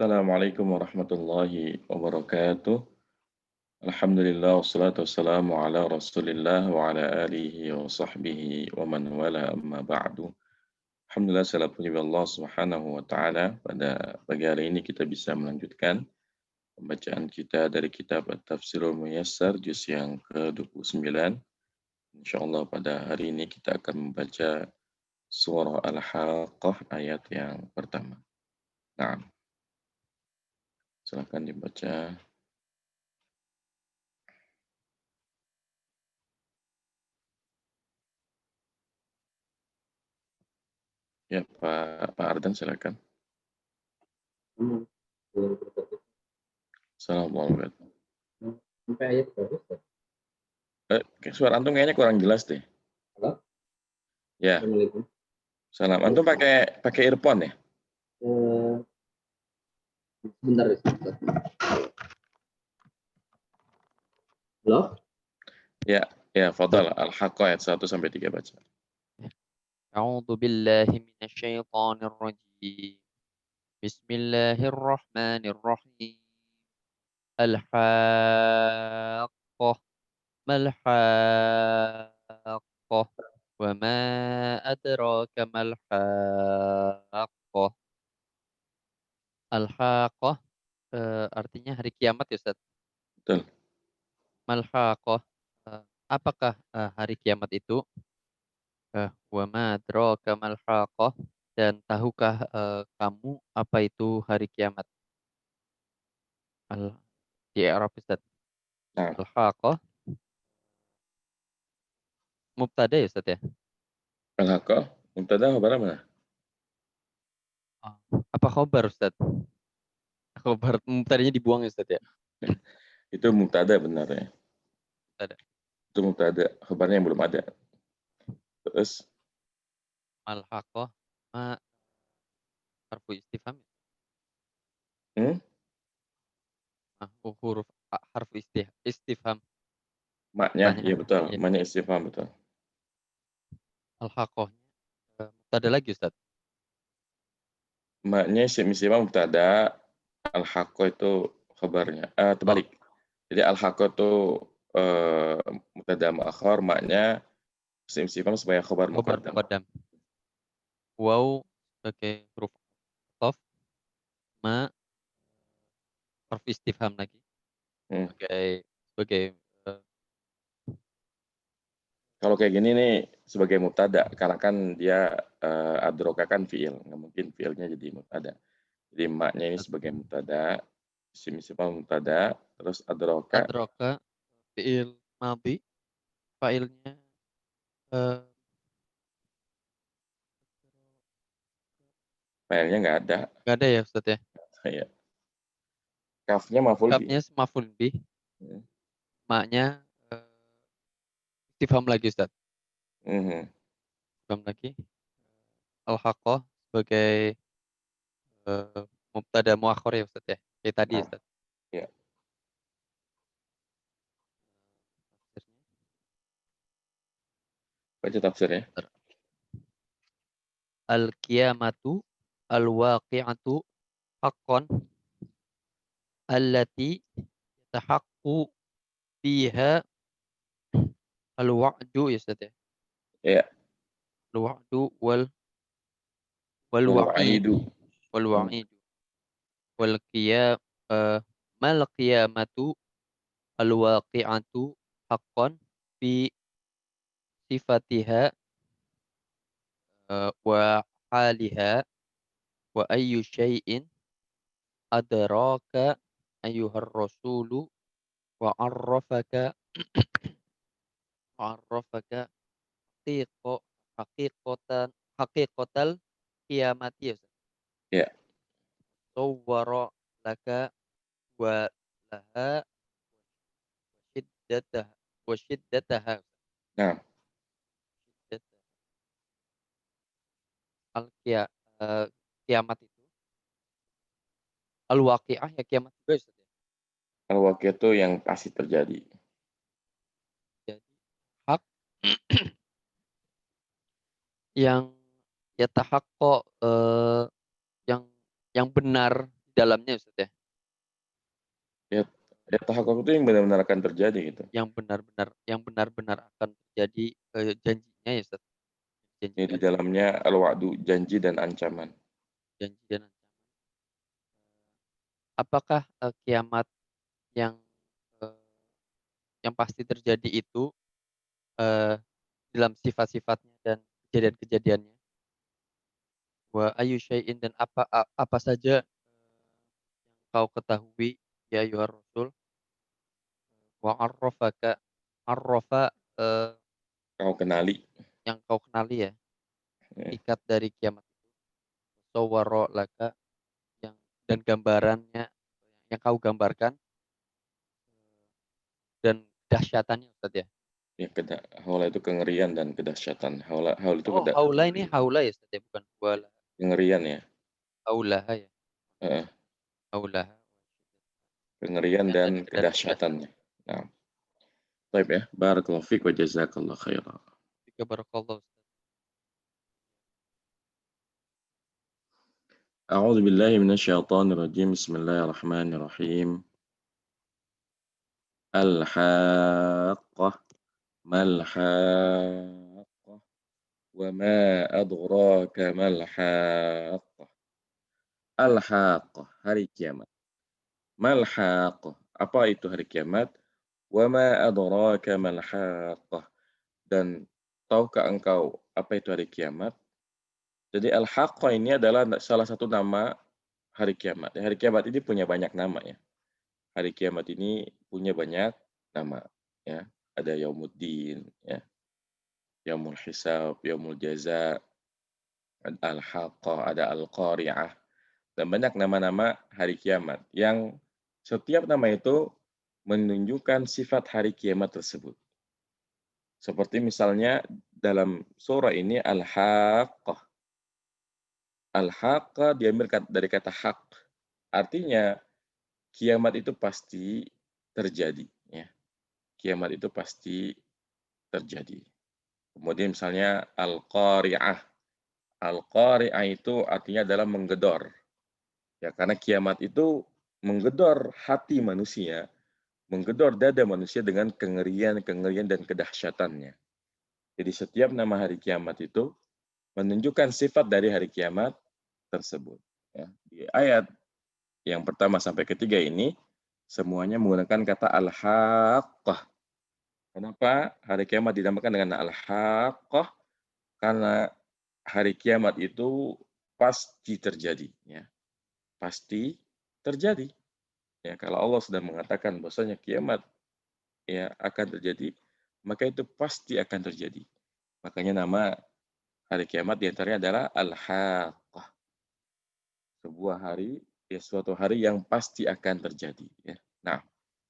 Assalamualaikum warahmatullahi wabarakatuh. Alhamdulillah wassalatu wassalamu ala Rasulillah wa ala alihi wa sahbihi wa man wala amma ba'du. Alhamdulillah segala puji bagi Allah Subhanahu wa taala. Pada pagi hari ini kita bisa melanjutkan pembacaan kita dari kitab At-Tafsirul Muyassar juz yang ke-29. Insyaallah pada hari ini kita akan membaca surah Al-Haqqah ayat yang pertama. Nah, silakan dibaca. Ya, Pak Ardan silakan. Assalamualaikum. Sampai ayat berapa, Ustaz? Suara antum kayaknya kurang jelas deh. Halo? Ya, Assalamualaikum. salam. Antum pakai earphone ya? Sebentar, Ustaz. Halo? Ya, fadal. Al-Haqqah ayat 1 sampai 3 baca. A'udzu billahi minasyaitonir rajim. Bismillahirrahmanirrahim. Al-Haqqah. Mal Haqqah. Wa ma adraka mal Haqqah. Al-Haqqah artinya hari kiamat ya, Ustaz. Betul. Mal Haqqah. Apakah hari kiamat itu? Wa ma adraka mal Haqqah. Dan tahukah kamu apa itu hari kiamat? Di Arab Ustaz. Nah, Al-Haqqah mubtada ya Ustaz ya? Al-Haqqah, mubtada khabar mana? Apa khobar Ustaz? Khobar mubtadanya dibuang ya Ustaz ya? Itu mubtada benar ya. Mubtada. Itu mubtada, khabarnya yang belum ada. Terus Al-Haqqah ma harfu istifham. Huruf harfu istifham. maknya, iya betul. Iya. Maknya istifham betul. Al-Haqqahnya mubtada lagi Ustaz. Maknya istifham mubtada, al-haqqah itu khabarnya. Terbalik. Jadi al-haqqah itu mubtada muakhar, maknya istifham sebagai khabar Khobar muqaddam. muqaddam. Waw sebagai huruf ataf, ma harfu istifham lagi. Sebagai Kalau kayak gini nih sebagai mubtada, karena kan dia adroka kan fiil, nggak mungkin fiilnya jadi mubtada. Jadi maknya ini sebagai mubtada, isim mubtada, terus adroka. adroka fiil madhi, failnya Failnya nggak ada. nggak ada ya Ustaz ya? Iya. Kafnya maf'ul bih. Kafnya maf'ul bih. Maknya istifham lagi Ustaz. Istifham lagi. Al-Haqqah sebagai mubtada muakhir ya Ustaz ya. Kayak tadi Ustaz. Iya. Baca tafsirnya. Al-qiyamatu al-waqi'atu haqqan allati yatahaqqu fiha al-wa'du ya Ustaz ya. Iya. Al-wa'du wal wa'idu wal wa'idu wal mal qiyamatu al-waqi'atu haqqan fi sifatiha wa haliha wa ayyu syai'in adraka ayyuhar rasulu wa arrafaka haqiqatal qiyamati. Ya. Sawwara laka wa laha wa shiddataha. Nah. Kiamat itu al-waqi'ah ya kiamat juga Ustaz ya. Al-waqi'ah itu yang pasti terjadi. Jadi hak yang yatahaqqo yang benar dalamnya Ustaz ya. Ya tahakkuk itu yang benar-benar akan terjadi gitu. Yang benar-benar akan terjadi janjinya ya Ustaz. Ya, di Janjikan dalamnya al-wa'du, janji dan ancaman. janji dan ancaman. Apakah kiamat yang eh, yang pasti terjadi itu eh, dalam sifat-sifatnya dan kejadian-kejadiannya? Wa ayu syai'in dan apa saja yang kau ketahui ya ayuhar rasul wa arrafa Kau kenali. yang kau kenali ya Ya. ikat dari kiamat itu sawwara laka yang dan gambarannya yang kau gambarkan dan dahsyatannya Ustaz ya. Ya, haula itu kengerian dan kedahsyatan. Haul itu Oh, haula ini kengerian. haula ya Ustaz ya bukan wala. Kengerian ya. Haulaha ya. Heeh, Haulaha kengerian dan dan kedahsyatan. kedahsyatannya. Nah, baik ya. Barakallahu fiik wa jazakallahu khairan. Jika barakallahu Ustaz. A'udzu billahi minasyaitonir rajim. Bismillahirrahmanirrahim. Al-haqqah mal haqqah wa ma adraka mal haqqah. Al-haqqah, hari kiamat. Mal haqqah, apa itu hari kiamat? Wa ma adraka mal haqqah. Dan tahukah engkau apa itu hari kiamat? Jadi al-haqqah ini adalah salah satu nama hari kiamat. Hari kiamat ini punya banyak nama ya. Hari kiamat ini punya banyak nama ya. Ada Yaumuddin ya, Yaumul Hisab, Yaumul Jaza, Al-Haqqah, ada Al-Qari'ah dan banyak nama-nama hari kiamat yang setiap nama itu menunjukkan sifat hari kiamat tersebut. Seperti misalnya dalam surah ini Al-Haqqah. Al-Haqqah diambil dari kata hak. Artinya kiamat itu pasti terjadi ya. Kiamat itu pasti terjadi. Kemudian misalnya Al-Qari'ah. Al-Qari'ah itu artinya adalah menggedor. Ya, karena kiamat itu menggedor hati manusia, menggedor dada manusia dengan kengerian dan kedahsyatannya. Jadi setiap nama hari kiamat itu menunjukkan sifat dari hari kiamat tersebut. Ya. Di ayat yang pertama sampai ketiga ini semuanya menggunakan kata al-haqqah. Kenapa hari kiamat dinamakan dengan al-haqqah? Karena hari kiamat itu pasti terjadi. Ya. Pasti terjadi. Ya, kalau Allah sudah mengatakan bahwasanya kiamat ya akan terjadi, maka itu pasti akan terjadi. Makanya nama hari kiamat diantaranya adalah Al-Haqqah. Sebuah hari, ya suatu hari yang pasti akan terjadi. Ya. Nah,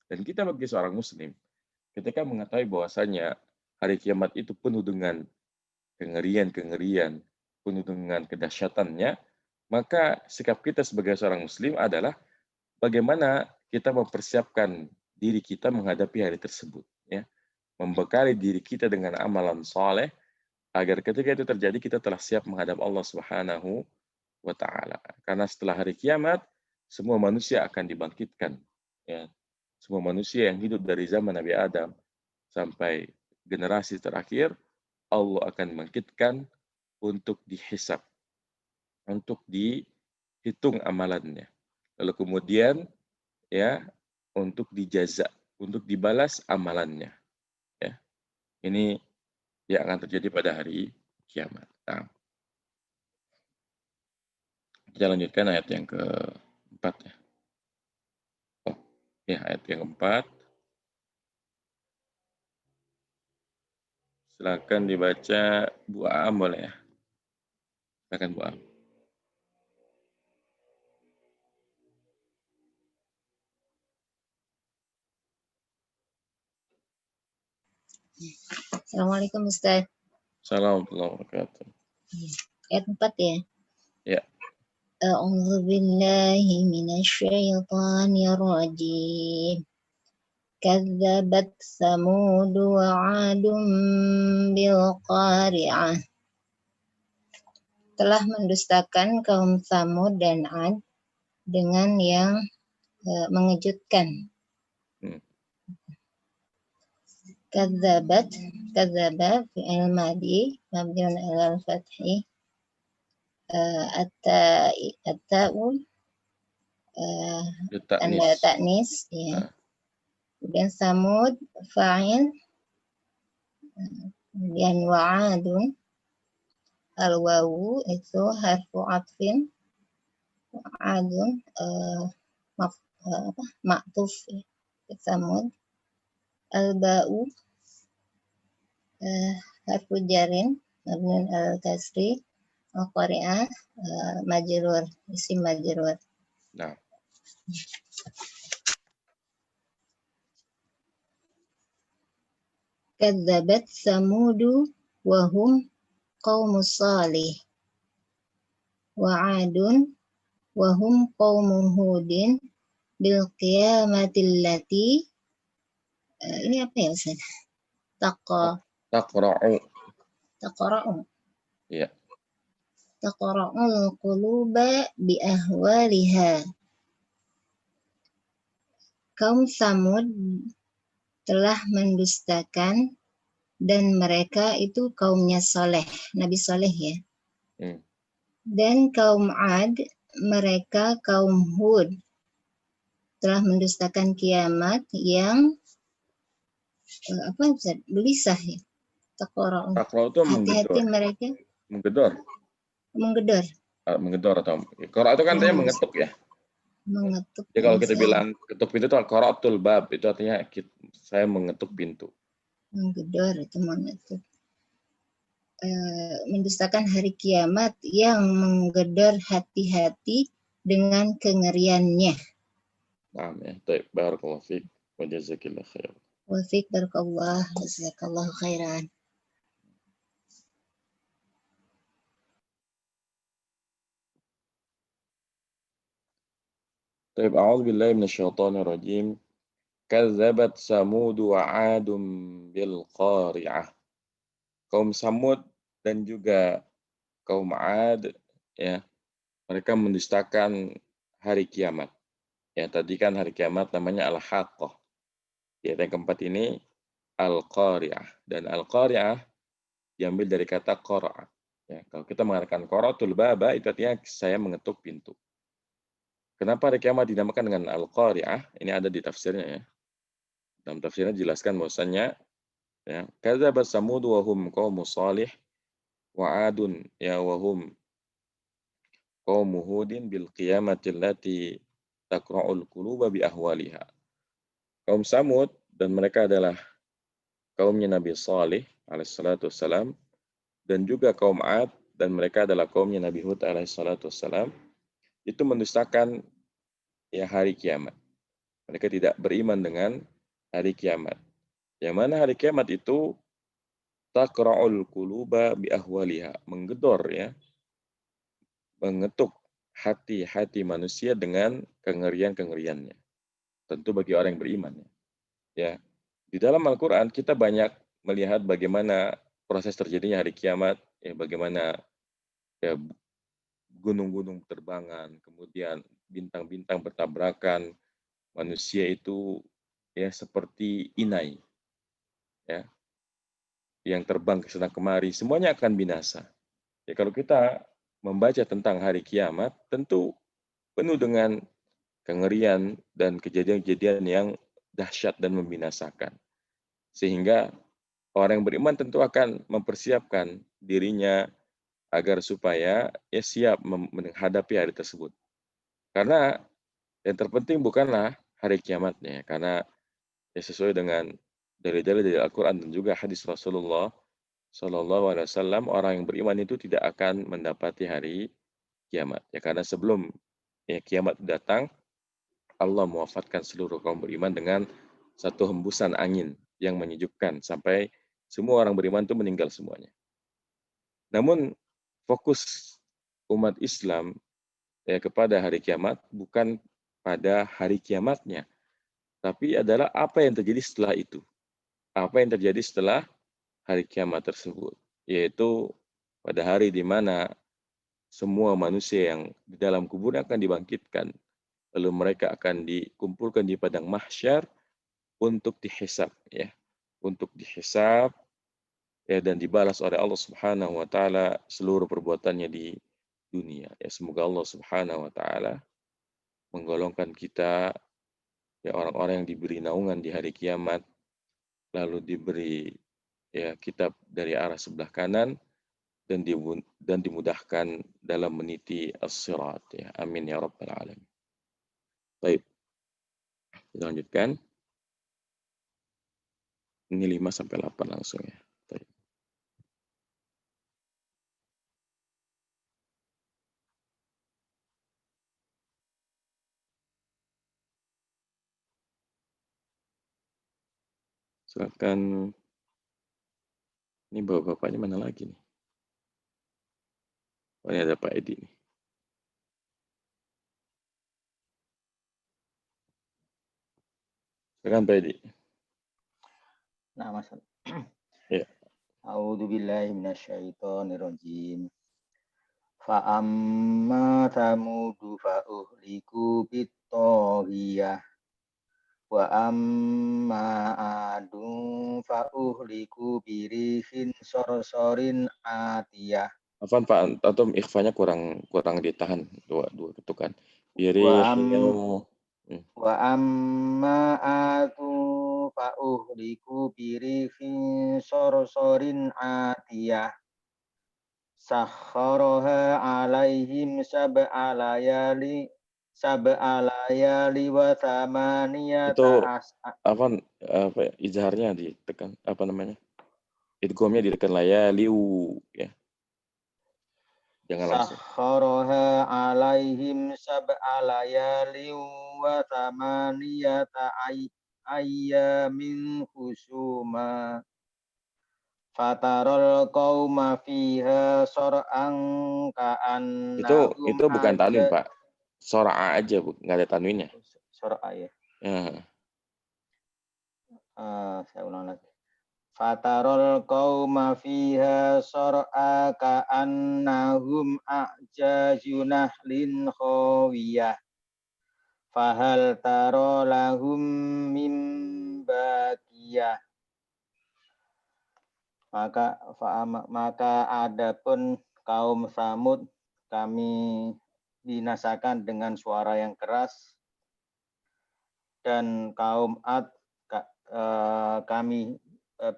dan kita bagi seorang muslim, ketika mengetahui bahwasanya hari kiamat itu penuh dengan kengerian-kengerian, penuh dengan kedahsyatannya, maka sikap kita sebagai seorang muslim adalah bagaimana kita mempersiapkan diri kita menghadapi hari tersebut. Ya. Membekali diri kita dengan amalan soleh, agar ketika itu terjadi kita telah siap menghadap Allah Subhanahu wa taala. Karena setelah hari kiamat semua manusia akan dibangkitkan ya. Semua manusia yang hidup dari zaman Nabi Adam sampai generasi terakhir Allah akan membangkitkan untuk dihisab, untuk dihitung amalannya. Lalu kemudian ya untuk dijaza, untuk dibalas amalannya ya. Ini yang akan terjadi pada hari kiamat. Nah, kita lanjutkan ayat yang keempat ya. Oh, ya ayat yang keempat. Silakan dibaca Bu Aam boleh ya. Silakan Bu Aam. Assalamualaikum Ustaz. Assalamualaikum warahmatullahi wabarakatuh. Ayat 4 ya. Ya. A'udzu billahi minasyaitonir rajim. Kadzabat Samud wa 'adun bil qari'ah. Telah mendustakan kaum Samud dan 'Ad dengan yang mengejutkan. Kadzdzaba fi'il madi mabniun 'alal fathi at-ta'u tanda Ta'nis. taknis ya. Kemudian Samud fa'il, kemudian wa'adun al-wawu itu harfu atfin, wa'adun ma'tuf ya, Samud. Al-ba'u harfu jarin mabniun al-kasri, al-qari'ah majrur, isim majrur. Nah, Kadzabat Samudu wa hum qaumus salih wa 'adun wa hum qaum hudin bil qiyamatil lati ini apa ya Ustaz? taqra'u. Taqra'u. Ya. Taqra'ul quluba bi ahwaliha. Kaum Samud telah mendustakan dan mereka itu kaumnya Saleh, Nabi Saleh ya. Dan kaum Ad, mereka kaum Hud telah mendustakan kiamat yang gelisah ya. Taqra'u. Taqra'u itu Hati-hati mereka menggedor. Menggedor atau qara' itu kan artinya mengetuk ya. Mengetuk. Jadi kalau kita bilang ketuk pintu itu qara'atul bab, itu artinya saya mengetuk pintu. Menggedor itu mengetuk. Mendustakan hari kiamat yang menggedor hati-hati dengan kengeriannya. Naam ya. Baik, barakallahu fiik wa jazakillahu khair. Wa fiik barakallah, jazakallahu khairan. Baik, a'udzu billahi minasyaitonir rajim. Kadzabat Samud wa 'Adun bil qari'ah. Kaum Samud dan juga kaum 'Ad ya, mereka mendustakan hari kiamat. Ya, tadi kan hari kiamat namanya Al-Haqqah. Ya, yang keempat ini Al-Qari'ah. Dan Al-Qari'ah diambil dari kata qara'a. Ya, kalau kita mengatakan qara'atul baba itu artinya saya mengetuk pintu. Kenapa hari kiamat dinamakan dengan Al-Qari'ah? Ini ada di tafsirnya ya. Dalam tafsirnya dijelaskan bahwasannya ya, kadzabat Samud wa hum qaumus salih wa 'adun ya wa hum qaumu hudin bil qiyamati allati taqra'ul quluba bi ahwaliha. Kaum Samud dan mereka adalah kaumnya Nabi Salih alaihissalatu wassalam, dan juga kaum Ad dan mereka adalah kaumnya Nabi Hud alaihissalatu wassalam, itu mendustakan ya hari kiamat. Mereka tidak beriman dengan hari kiamat. Yang mana hari kiamat itu taqra'ul quluba bi ahwaliha, menggedor ya, mengetuk hati-hati manusia dengan kengerian-kengeriannya. Tentu bagi orang yang beriman ya. Di dalam Al-Qur'an kita banyak melihat bagaimana proses terjadinya hari kiamat, ya bagaimana ya gunung-gunung berterbangan, kemudian bintang-bintang bertabrakan, manusia itu ya seperti inai ya yang terbang ke sana kemari, semuanya akan binasa. Ya kalau kita membaca tentang hari kiamat, tentu penuh dengan kengerian dan kejadian-kejadian yang dahsyat dan membinasakan. Sehingga orang yang beriman tentu akan mempersiapkan dirinya agar supaya ya siap menghadapi hari tersebut. Karena yang terpenting bukanlah hari kiamatnya, karena ya sesuai dengan dalil-dalil dari Al-Quran dan juga hadis Rasulullah Shallallahu Alaihi Wasallam, orang yang beriman itu tidak akan mendapati hari kiamat. Ya karena sebelum ya kiamat datang, Allah mewafatkan seluruh kaum beriman dengan satu hembusan angin yang menyejukkan sampai semua orang beriman itu meninggal semuanya. Namun fokus umat Islam ya kepada hari kiamat bukan pada hari kiamatnya, tapi adalah apa yang terjadi setelah itu. Apa yang terjadi setelah hari kiamat tersebut, yaitu pada hari di mana semua manusia yang di dalam kubur akan dibangkitkan lalu mereka akan dikumpulkan di padang mahsyar untuk dihisab, ya, untuk dihisab, ya, dan dibalas oleh Allah Subhanahu wa taala seluruh perbuatannya di dunia. Ya, semoga Allah Subhanahu wa taala menggolongkan kita, ya, orang-orang yang diberi naungan di hari kiamat, lalu diberi, ya, kitab dari arah sebelah kanan, dan dimudahkan dalam meniti as-sirat, ya. Amin ya rabbal alamin. Baik, kita lanjutkan. Ini 5 sampai 8 langsung, ya. Baik. Silakan. Ini bapak-bapaknya mana lagi nih? Oh, ini ada Pak Edi nih. Silakan Pak Edi. Nah, Mas. Ya. A'udzu billahi minasyaitonir rajim. Fa amma thamudu fa uhliku bit-taghiyah wa amma adu fa uhliku birihin sorsorin atiyah Afan Pak, atau ikhfanya kurang ditahan, dua ketukan. wa amma adu fa uhliku birihin sorsorin atiyah sakharaha alaihim sab'a layali wa thamaniyata Itu Afan, apa izharnya ditekan, apa namanya? Idghamnya ditekan layaliu, ya. Jangan langsung. sakharaha alaihim sab'a layali wa thamaniyata ayyamin husuma fatarol qauma fiha sor'an ka'annahum Itu bukan tanwin, Pak. Sora'a aja, Bu, nggak ada tanwinnya. sor'a ya. Ya. Saya ulang lagi. Fatarol qauma fiha sor'a ka'annahum a'jazu nahlin khawiyah fahal taro lahum mim baqiyah maka adapun kaum Samud kami binasakan dengan suara yang keras, dan kaum Ad kami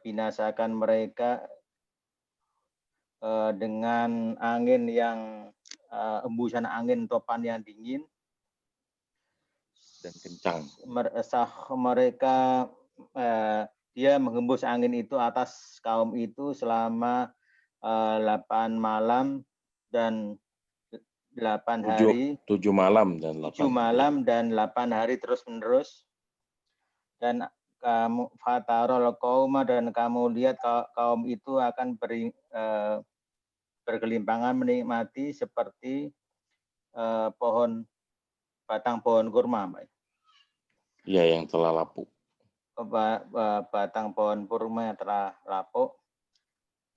binasakan mereka dengan angin yang embusan angin topan yang dingin Dan kencang. Mereka dia menghembus angin itu atas kaum itu selama 8 malam dan 8 hari. 7 malam dan 8 7 malam dan 8 hari terus menerus. Dan kamu fatarol qauma, dan kamu lihat kaum itu akan bergelimpangan menikmati seperti batang pohon kurma, Mbak. Iya, yang telah lapuk. Batang pohon kurma yang telah lapuk.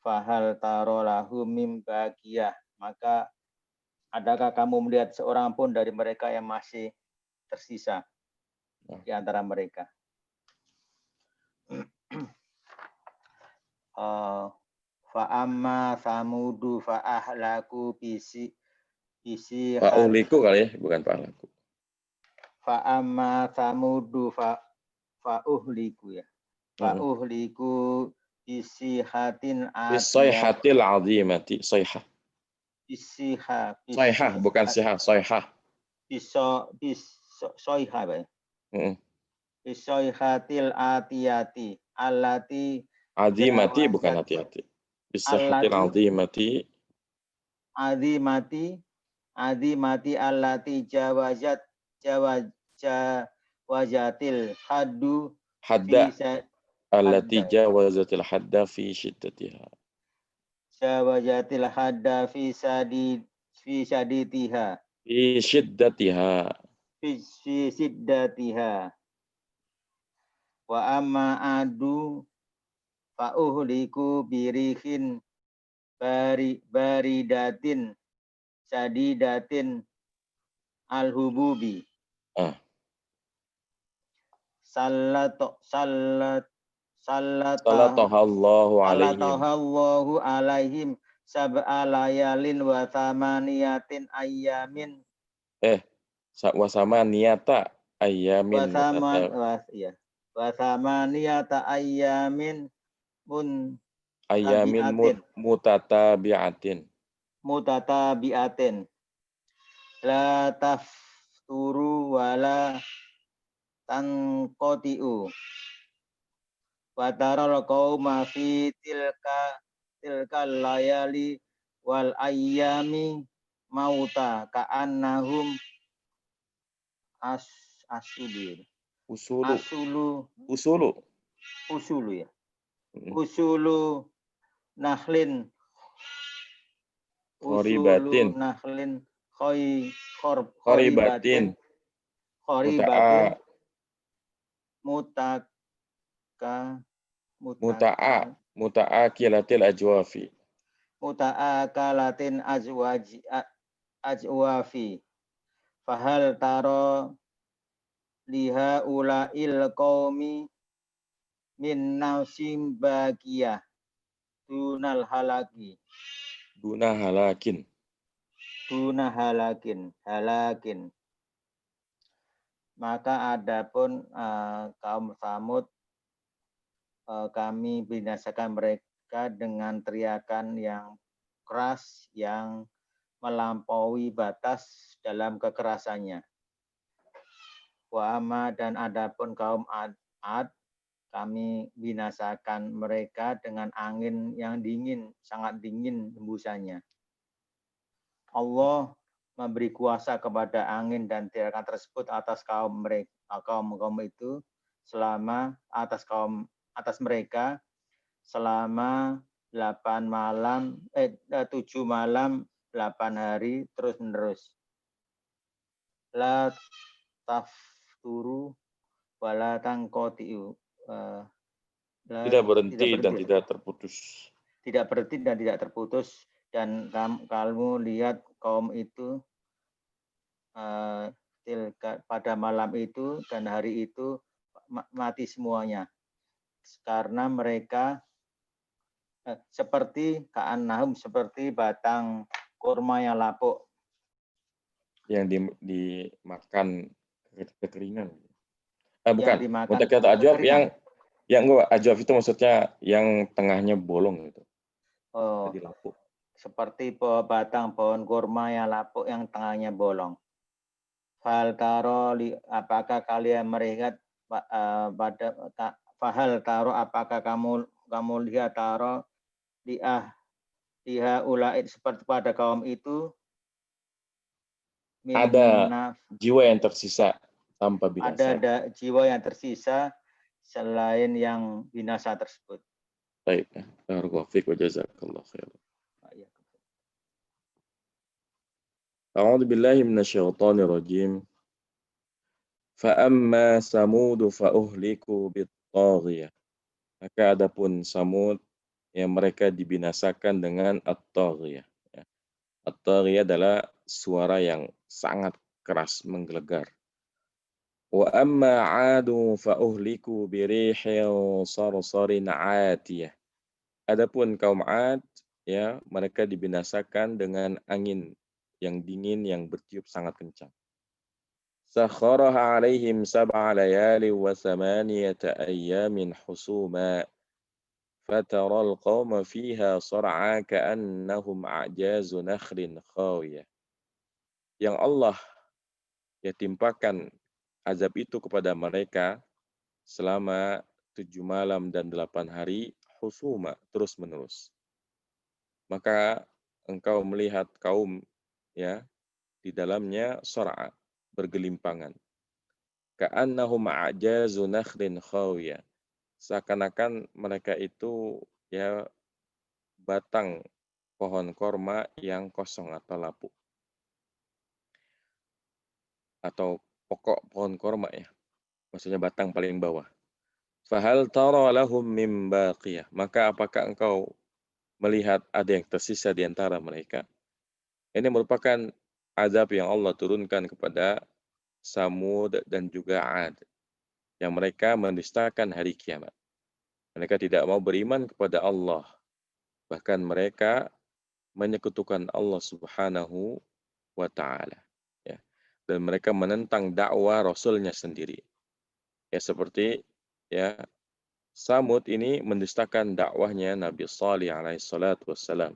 Fahal taro lahu mim baqiyah, maka adakah kamu melihat seorang pun dari mereka yang masih tersisa di antara mereka? Fa amma samudu fa ahlaku bisi Pak Uliku kali ya, bukan Pak Ahlaku. Fa amma samudu fa uhliku ya. Fa uhliku bisihatin Bisayhatil azimati, sayhah. Sayhah, bukan sihah, sayhah. Soyha, Pak. Bisoyhatil atiyati allati azimati, bukan hati-hati. Bisayhatil azimati azimati allati jawajatil haddu hadda allati jawazatil hadda fi shiddatiha. Jawazatil hadda fi saditiha. Fi shiddatiha. Fi shiddatiha. Wa amma adu fa uhliku birihin baridatin sadidatin al-hububi Ah. Sallallahu alaihim. Sallallahu alaihim sab'a layalin wa thamaniyatin ayyamin Wasama niyata ayamin wa thamaniyata ayyamin ayamin mutatabi'atin. mutatabi'atin la tafturu wa la tanqati'u wa taral qauma fi tilkal layali wal ayyami mauta ka'annahum usulu ya. Usulu nakhlin khoribatin muta'akilatil ajwafi. Muta'akalatin ajwafi fahal taro liha ula'il qaumi min nafsim bagiyah duna halakin maka adapun kaum Samud kami binasakan mereka dengan teriakan yang keras yang melampaui batas dalam kekerasannya. Wa amma dan adapun kaum Ad kami binasakan mereka dengan angin yang dingin, sangat dingin hembusannya. Allah memberi kuasa kepada angin dan teriakan tersebut atas kaum itu selama atas mereka selama 7 malam 8 hari terus menerus. La tafturu wala tanqati'u. Tidak berhenti dan tidak terputus. Tidak berhenti dan tidak terputus. Dan kamu lihat kaum itu pada malam itu dan hari itu mati semuanya. Karena mereka seperti ka'annahum, seperti batang kurma yang lapuk. Yang dimakan kekeringan. Bukan. Untuk kata ajwaf yang ajwaf itu maksudnya yang tengahnya bolong gitu. Oh. Jadi lapuk. Seperti batang pohon kurma yang lapuk yang tengahnya bolong. Fahal taro apakah kalian melihat fahal taro apakah kamu lihat taro liha ula'id seperti pada kaum itu ada jiwa yang tersisa tanpa binasa. Ada jiwa yang tersisa selain yang binasa tersebut. Baik, barakallahu fiik wa jazakallahu khairan. A'udzu billahi minasyaitonir rajim. Fa amma Samud fa uhliku bit-taghiyah. Maka adapun Samud yang mereka dibinasakan dengan at-taghiyah. At-taghiyah adalah suara yang sangat keras menggelegar. Wa amma 'adu fa uhliku birihin sarsarin 'atiyah. Adapun kaum 'Ad ya mereka dibinasakan dengan angin yang dingin yang bertiup sangat kencang. Sakharaha 'alaihim sab'a layali wa thamaniyata ayyamin husuma fataral qauma fiha sar'a ka'annahum a'jazu nakhlin khawiyah. Yang Allah ya timpakan azab itu kepada mereka selama 7 malam dan 8 hari husuma terus menerus. Maka engkau melihat kaum ya di dalamnya sar'a bergelimpangan. Ka'annahum a'jazu nakhlin khawiyah. Seakan-akan mereka itu ya batang pohon korma yang kosong atau lapuk. Atau pokok pohon korma ya. Maksudnya batang paling bawah. Fahal tara lahum mim baqiyah. Maka apakah engkau melihat ada yang tersisa di antara mereka? Ini merupakan azab yang Allah turunkan kepada Samud, dan juga Ad, yang mereka mendustakan hari kiamat. Mereka tidak mau beriman kepada Allah. Bahkan mereka menyekutukan Allah Subhanahu wa Ta'ala. Ya. Dan mereka menentang dakwah Rasulnya sendiri. Ya, seperti ya Samud ini mendustakan dakwahnya Nabi Salih alaihi salatu wassalam.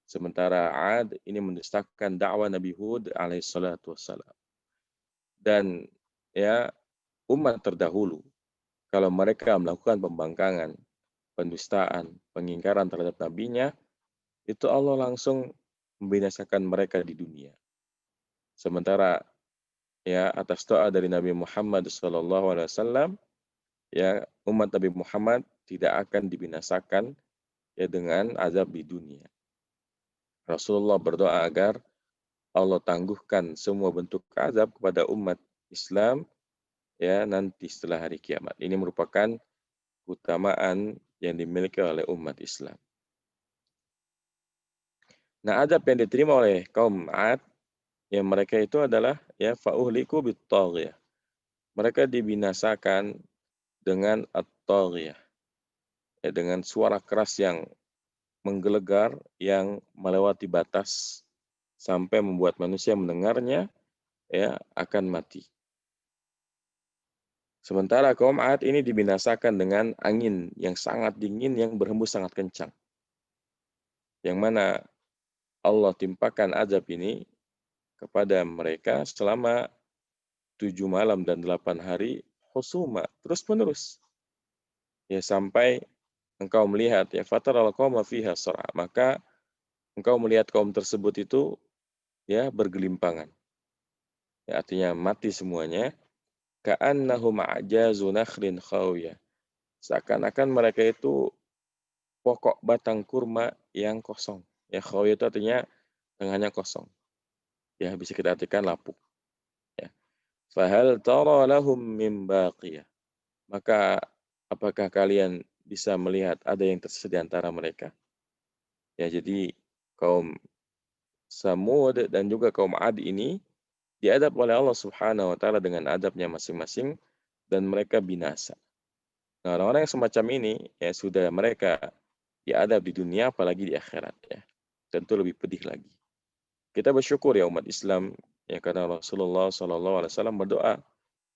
Sementara Ad ini mendustakan dakwah Nabi Hud alaihi salatu wassalam. Dan ya umat terdahulu, kalau mereka melakukan pembangkangan, pendustaan, pengingkaran terhadap nabinya, itu Allah langsung membinasakan mereka di dunia. Sementara ya atas doa dari Nabi Muhammad SAW, ya umat Nabi Muhammad tidak akan dibinasakan ya dengan azab di dunia. Rasulullah berdoa agar Allah tangguhkan semua bentuk azab kepada umat Islam ya nanti setelah hari kiamat. Ini merupakan keutamaan yang dimiliki oleh umat Islam. Nah, azab yang diterima oleh kaum Ad, ya mereka itu adalah ya fa'uhliku bit-taghiyah. Mereka dibinasakan dengan at-taghiyah. Ya, dengan suara keras yang menggelegar, yang melewati batas sampai membuat manusia mendengarnya ya akan mati. Sementara kaum Ad ini dibinasakan dengan angin yang sangat dingin yang berhembus sangat kencang. Yang mana Allah timpakan azab ini kepada mereka selama 7 malam dan 8 hari husuma, terus-menerus. Ya sampai engkau melihat ya fataral qauma fiha sar'a, maka engkau melihat kaum tersebut itu ya bergelimpangan. Ya, artinya mati semuanya. Ka'annahum a'jazu nakhlin khawiyah. Seakan-akan mereka itu pokok batang kurma yang kosong. Ya khawiyah itu artinya tengahnya kosong. Ya bisa kita artikan lapuk. Ya. Fahal tara lahum min baqiyah. Maka apakah kalian bisa melihat ada yang tersisa di antara mereka? Ya jadi kaum Samud dan juga kaum Ad ini diadab oleh Allah Subhanahu wa taala dengan adabnya masing-masing dan mereka binasa. Nah, orang-orang yang semacam ini ya sudah mereka diadab di dunia apalagi di akhirat ya. Tentu lebih pedih lagi. Kita bersyukur ya umat Islam ya karena Rasulullah SAW berdoa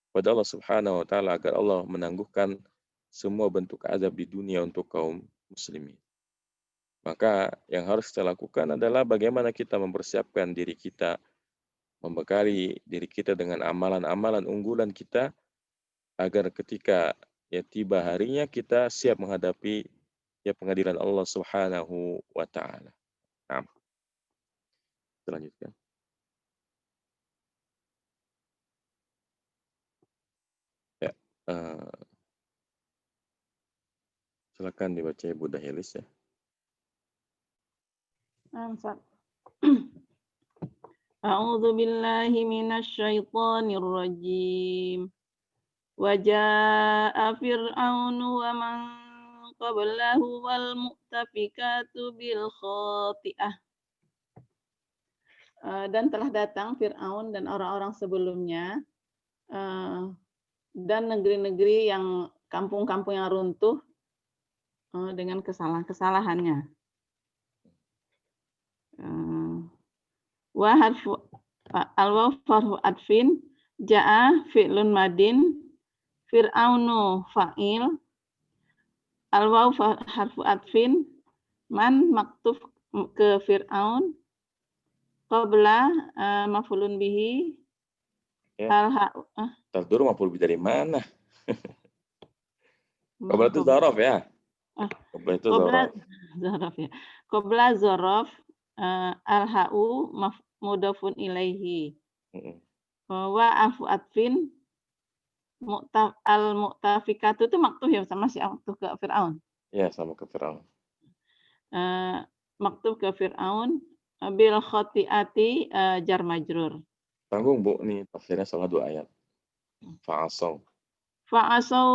kepada Allah Subhanahu wa taala agar Allah menangguhkan semua bentuk azab di dunia untuk kaum muslimin. Maka yang harus kita lakukan adalah bagaimana kita mempersiapkan diri kita, membekali diri kita dengan amalan-amalan unggulan kita agar ketika ya tiba harinya kita siap menghadapi ya pengadilan Allah Subhanahu wa taala. Nah, selanjutnya. Ya, silakan dibaca Ibu Dahilis ya. A'udzu billahi minasy syaithanir rajim. Wa jaa'a fir'aunu wa man qablahu wal mu'tafikatu bil khati'ah. Dan telah datang Fir'aun dan orang-orang sebelumnya dan negeri-negeri yang kampung-kampung yang runtuh dengan kesalahan-kesalahannya. Wa harfu al-waw farfu adfin ja'a fi'lun madin fir'aunu fa'il al-waw harfu adfin man maktuf ke fir'aun qabla maf'ulun bihi Tar dulu maf'ul bihi dari mana? Qabla itu zaraf ya. Qabla itu zaraf ya. Qabla zaraf al-ha'u mudafun ilaihi. Wa afu atfin al-mu'tafikatu itu maktuf ya sama si maktuf ke Fir'aun. Ya, sama ke Fir'aun. Maktuf ke Fir'aun bil khati'ati jar majrur. Tanggung Bu, nih tafsirnya salah 2 ayat. Fa'asaw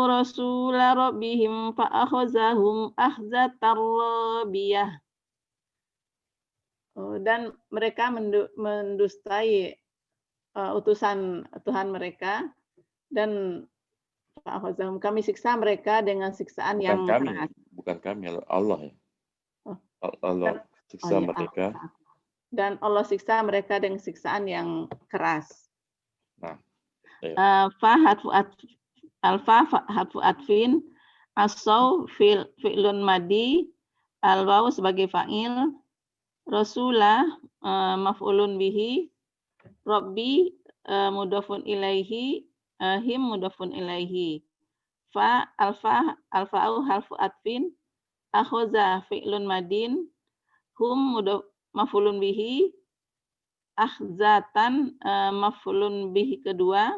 rasula rabbihim fa'akhazahum akhzatar rabiyah. Dan mereka mendustai utusan Tuhan mereka, dan fa'akhazahum, kami siksa mereka dengan siksaan yang keras. Bukan kami, Allah ya. Oh. Allah siksa iya, mereka. Dan Allah siksa mereka dengan siksaan yang keras. Nah, Hatfu atfin, asau fi'lun madi, al-waw sebagai fa'il, rasulah maf'ulun bihi, Rabbi mudhafun ilaihi, him mudhafun ilaihi. Alfa'u harfu atfin, akhoza fi'lun madin, hum maf'ulun bihi, akhzatan maf'ulun bihi kedua,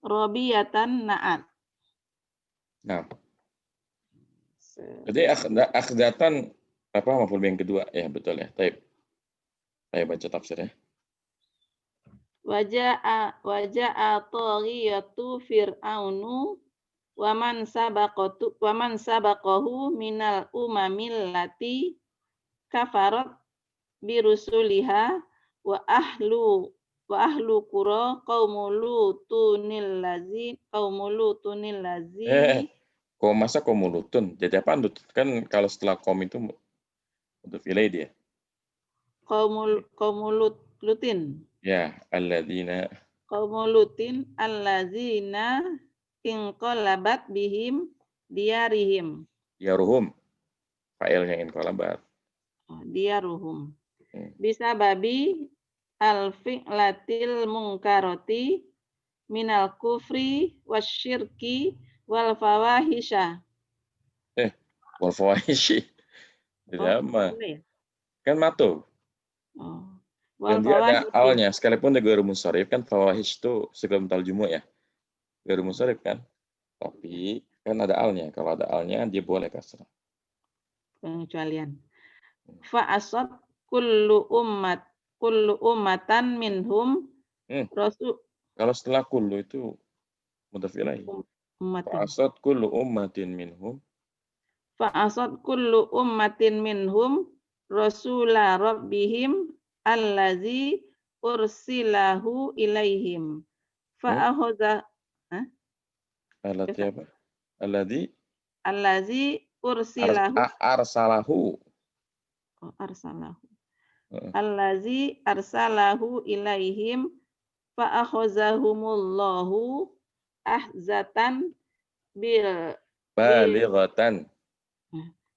robiyatan na'at. Nah. Jadi akhzatan apa maf'ul yang kedua? Ya, betul ya. Baik. Saya baca tafsirnya. Waja'a taghiyatu fir'aunu wa man sabaqahu minal umamil lati kafarat birusuliha wa ahlu qura qaumulutunil lazi kok masa qaumulutun? Jadi apa? Kan kalau setelah qaum itu untuk ilai dia. Qaumulutin. Ya, alladzina. Qaumulutin allazina inqalabat bihim diyarihim. Diyaruhum. Fa'ilnya inqalabat. Diyaruhum. Bisa babi al-fi'latil munkarati minal kufri wasyirki wal fawahisha. Wal fawahishi. Sama. Kan matu. Dan dia ada alnya, sekalipun dia ghairul munsharif kan fawahish itu segala mental jumuk ya. Ghairul munsharif kan. Tapi kan ada alnya. Kalau ada alnya dia boleh kasrah. Pengecualian. Fa'asad kullu ummatan minhum rasul. Kalau setelah kullu itu mudhaf ilaih. Fa'asad kullu ummatin minhum. Fa'asad kullu ummatin minhum rasula rabbihim allazi ursilahu ilaihim. Fa'akhadha Allazi ursilahu arsalahu. Allazi arsalahu ilaihim fa'akhazahumullahu ahzatan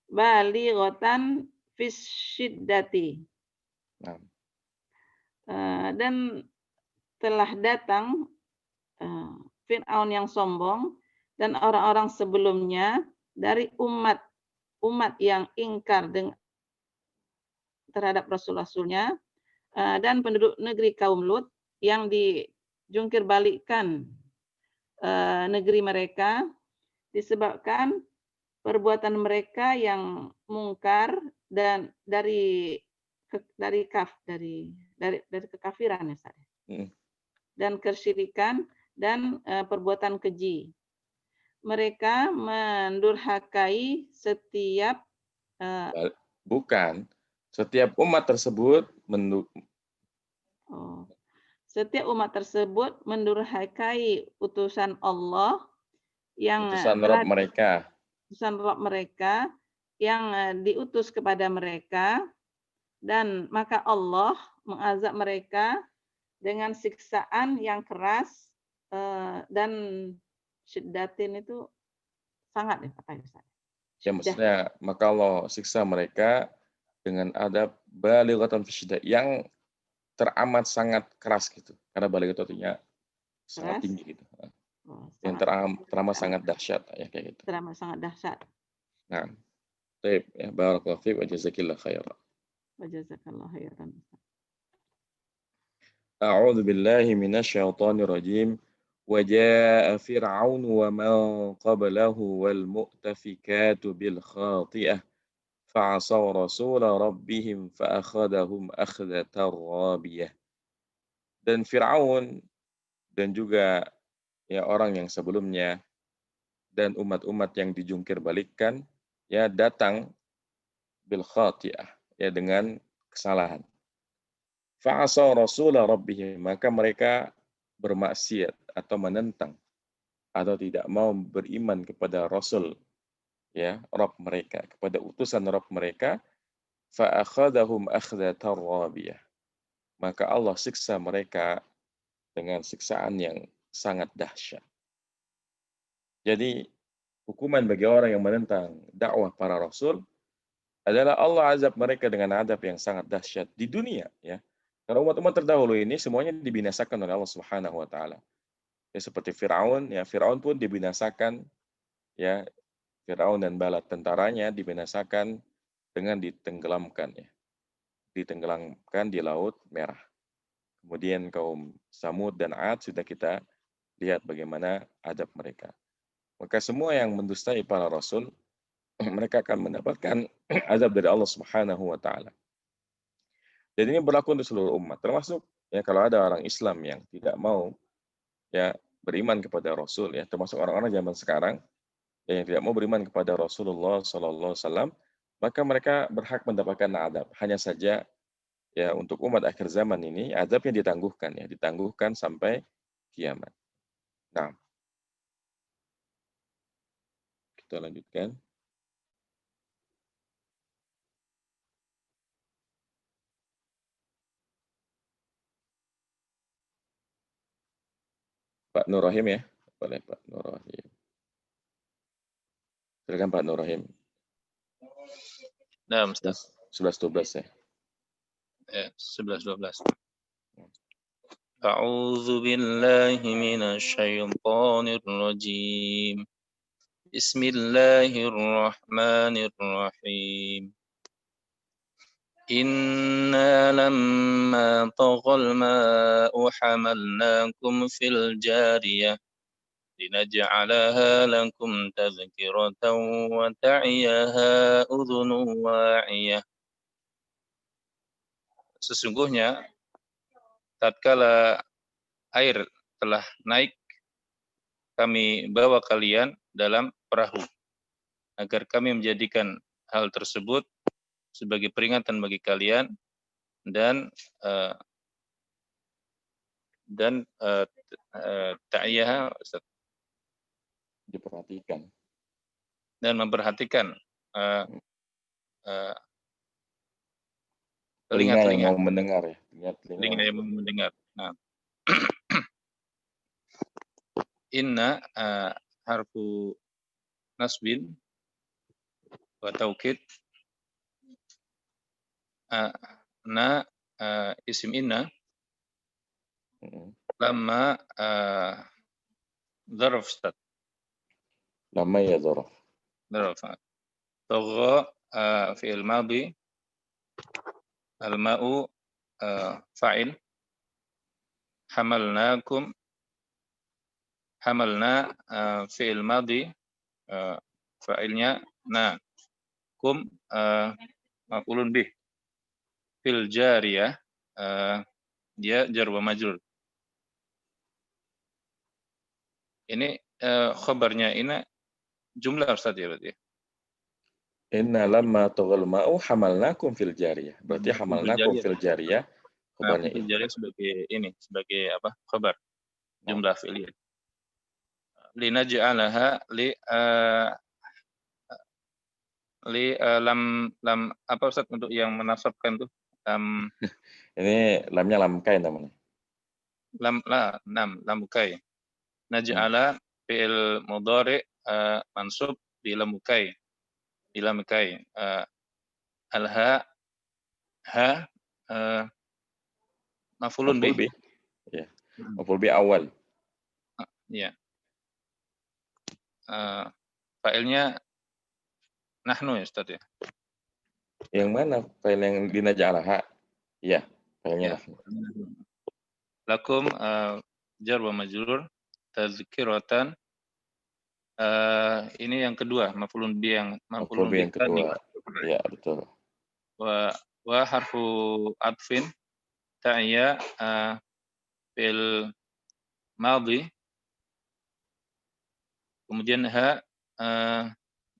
balighatan fis syiddati. Dan telah datang Fir'aun yang sombong dan orang-orang sebelumnya dari umat yang ingkar terhadap rasul-rasulnya dan penduduk negeri kaum Lut yang dijungkir balikkan negeri mereka disebabkan perbuatan mereka yang mungkar dan dari kekafiran ya, dan kesyirikan dan perbuatan keji. Mereka mendurhakai setiap umat tersebut setiap umat tersebut mendurhakai utusan Allah yang utusan Rabb mereka yang diutus kepada mereka, dan maka Allah mengazab mereka dengan siksaan yang keras dan syiddatin itu sangat ya Pak Ustaz. Ya maksudnya maka Allah siksa mereka dengan adab balighatan fi syiddah yang teramat sangat keras gitu. Karena balighah artinya sangat tinggi gitu. Yang teramat sangat dahsyat ya kayak gitu. Teramat sangat dahsyat. Nah. Baik, ya barakallahu fiik wa jazakillahu khairan. Wa jazakallahu khairan. A'udzu billahi minasy syaithanir rajim. Wa jaa'a fir'aun wa man qablahu wal mu'tafikatu bil khati'ah fa'asaw rasula rabbihim fa akhadhahum akhdatan rabiyah. Dan Fir'aun dan juga ya orang yang sebelumnya dan umat-umat yang dijungkir balikkan ya datang bil khati'ah dengan kesalahan. Fa'asaw rasula rabbihim, maka mereka bermaksiat atau menentang atau tidak mau beriman kepada Rasul, ya, Rabb mereka, kepada utusan Rabb mereka, fa'akhadahum akhdatan rabiyah. Maka Allah siksa mereka dengan siksaan yang sangat dahsyat. Jadi hukuman bagi orang yang menentang dakwah para rasul adalah Allah azab mereka dengan adab yang sangat dahsyat di dunia, ya. Karena umat-umat terdahulu ini semuanya dibinasakan oleh Allah Subhanahu wa taala. Ya, seperti Firaun, ya, Firaun pun dibinasakan, ya, Firaun dan bala tentaranya dibinasakan dengan ditenggelamkan, ya. Ditenggelamkan di Laut Merah. Kemudian kaum Samud dan Ad sudah kita lihat bagaimana adab mereka. Maka semua yang mendustai para rasul, mereka akan mendapatkan azab dari Allah Subhanahu wa taala. Dan ini berlaku untuk seluruh umat, termasuk, ya, kalau ada orang Islam yang tidak mau, ya, beriman kepada Rasul, ya, termasuk orang-orang zaman sekarang, ya, yang tidak mau beriman kepada Rasulullah Sallallahu Alaihi Wasallam, maka mereka berhak mendapatkan adab. Hanya saja, ya, untuk umat akhir zaman ini adabnya ditangguhkan, ya, ditangguhkan sampai kiamat. Nah, kita lanjutkan. Pak Nur Rahim, ya, boleh Pak Nur Rahim. Silakan Pak Nur Rahim. Nah, Ustaz. 11-12, ya. 11-12. A'udzu billahi minasyaitonir rajim. Bismillahirrahmanirrahim. Inna lamma taghal ma'u hamalnakum fil jariyah linaj'alaha lakum tadhkiratan wa ta'iyaha udhunun wa'iyah. Sesungguhnya tatkala air telah naik, kami bawa kalian dalam perahu, agar kami menjadikan hal tersebut sebagai peringatan bagi kalian dan ta'iyah, Diperhatikan. dan memperhatikan Telinga telinga-telinga yang mau mendengar, ya. telinga yang mendengar. Nah, inna harfu nasbin wa taukid, na isim inna, lama zarf Ustaz. Lama ya zarf. Zarf. Tagha fi'il madhi, al-ma'u fa'il, hamalnakum, hamalna fi'il madhi, fa'ilnya na, kum maf'ulun bih, fil jariyah, dia jar wa majrur. Ini khabarnya ini jumlah Ustaz ya berarti. Inna lamma taghal ma'u hamalnakum fil jariyah. Berarti hamalnakum fil jariyah khabarnya fil jariyah sebagai ini, sebagai apa? Khabar. Jumlah fi'liyah. Linaj'alaha lam apa Ustaz untuk yang menasabkan tuh? Ini lamnya lam kai namanya. Lam kai. Naj'ala fi'il mudhari mansub di lam kai. Di lam kai. Al-ha maf'ulun bih. Ya. Maf'ul bih awal. Ya. Fa'ilnya nahnu ya Ustaz ya. Yang mana fa'il yang linaj'alaha? Iya, fa'ilnya nahnu. Lakum jar wa majrur tazkiratan. Ini yang kedua, maf'ulun bih yang kedua. Ya, betul. Wa harfu atfin ta'ya fil madhi. Kemudian ha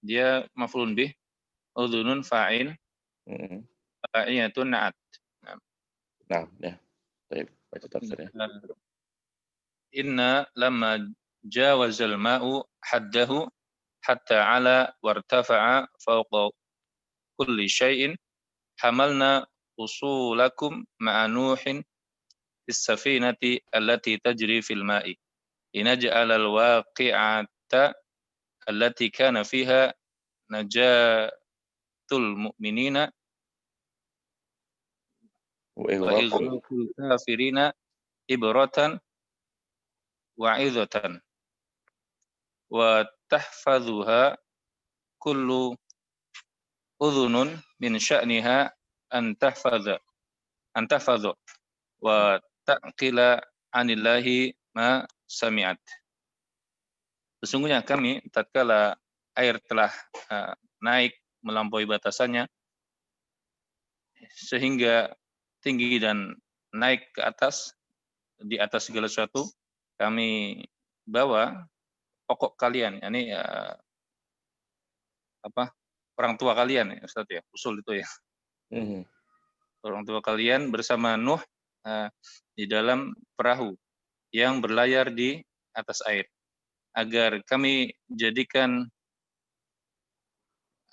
dia maf'ulun bih, udhunun fa'il, ta'iyatun na'at. Nah, ya. Baik, baca tafsir ya. inna lamma jawazal ma'u haddahu hatta ala wartafa'a fawqa kulli syai'in hamalna usulakum ma'a Nuhin fis safinati allati tajri fil ma'i linaj'al al waqi'ata allati kana fiha najatul mu'minina wa wa ighraqul ighraqul kafirina ibratan wa idhatan wa tahfadhuha kullu udhunun min sya'niha an tahfadha wa ta'qila anillahi ma sami'at. Sesungguhnya kami tatkala air telah naik melampaui batasannya sehingga tinggi dan naik ke atas, di atas segala sesuatu, kami bawa pokok kalian, ini orang tua kalian ya Ustaz ya, usul itu ya. Orang tua kalian bersama Nuh di dalam perahu yang berlayar di atas air, agar kami jadikan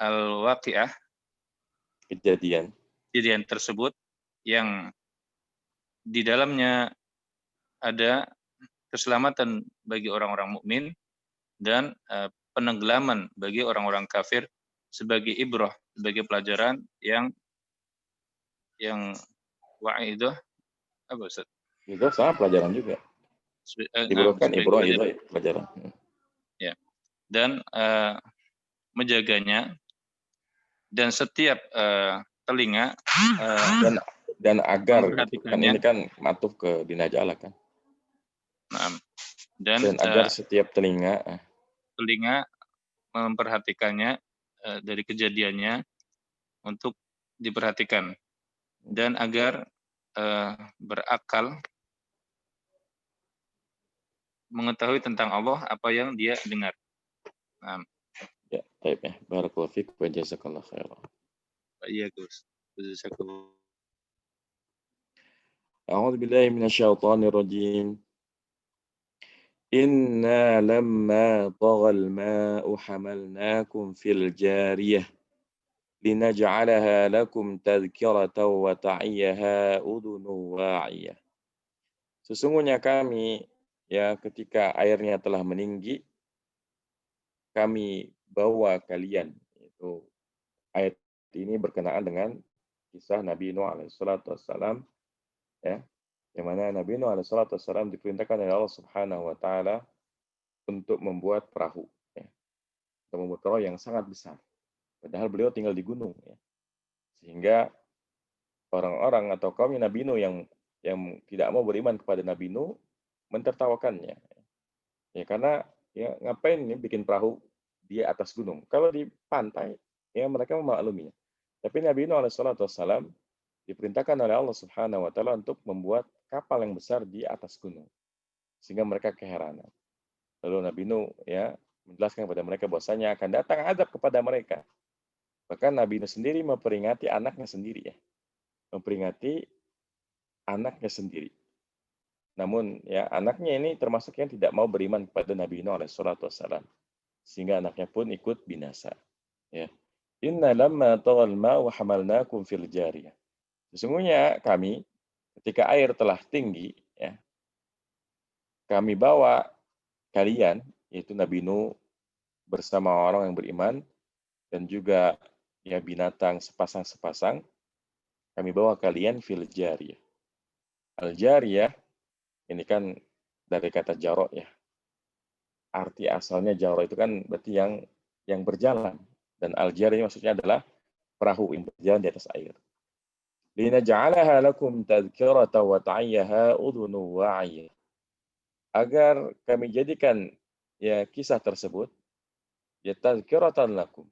al-waqi'ah, kejadian tersebut yang di dalamnya ada keselamatan bagi orang-orang mukmin dan penenggelaman bagi orang-orang kafir sebagai ibrah, sebagai pelajaran yang wa'idah, apa Ustaz? Itu sama pelajaran juga. Dibutuhkan ibrah itu pelajaran. Ya. Dan menjaganya dan setiap telinga dan agar kan ini kan matuf ke dinaja'ala kan. Nah, dan agar setiap telinga memperhatikannya dari kejadiannya untuk diperhatikan dan agar berakal mengetahui tentang Allah apa yang dia dengar. Nah. Ya, baik ya. Barakallahu fiik wa jazakallahu khairan. Iya, Gus. Jazakallahu. A'udzu billahi minasyaitonir rajim. Inna lamma taghal ma'u hamalnakum fil jariyah linaj'alaha lakum tadhkiratan wa ta'iyaha udhunun wa'iyah. Sesungguhnya kami ya ketika airnya telah meninggi kami bawa kalian, itu ayat ini berkenaan dengan kisah Nabi Nuh alaihissalatu wassalam ya, yang mana Nabi Nuh alaihissalatu wassalam diperintahkan oleh Allah Subhanahu wa taala untuk membuat perahu ya. Untuk membuat perahu yang sangat besar. Padahal beliau tinggal di gunung ya. Sehingga orang-orang atau kaum Nabi Nuh yang tidak mau beriman kepada Nabi Nuh mentertawakannya. Ya karena ya ngapain ini bikin perahu di atas gunung? Kalau di pantai ya mereka memakluminya. Tapi Nabi Nuh alaihissalatu wassalam diperintahkan oleh Allah Subhanahu wa taala untuk membuat kapal yang besar di atas gunung. Sehingga mereka keheranan. Lalu Nabi Nuh ya menjelaskan kepada mereka bahwasanya akan datang azab kepada mereka. Bahkan Nabi Nuh sendiri memperingati anaknya sendiri ya. Memperingati anaknya sendiri. Namun ya anaknya ini termasuk yang tidak mau beriman kepada Nabi Nuh alaihissalatu wassalam. Sehingga anaknya pun ikut binasa. Ya. Inna lamma taghal ma'u hamalnakum fil jariyah. Sesungguhnya kami ketika air telah tinggi ya, kami bawa kalian yaitu Nabi Nuh bersama orang yang beriman dan juga ya binatang sepasang-sepasang, kami bawa kalian fil jariyah. Al jariyah ini kan dari kata jaro ya. Arti asalnya jaro itu kan berarti yang berjalan, dan al jariyah maksudnya adalah perahu yang berjalan di atas air. Linaj'alaha lakum tadhkiratan wa ta'iyaha udhunun wa'iyah. Agar kami jadikan ya kisah tersebut ya tadhkiratan lakum,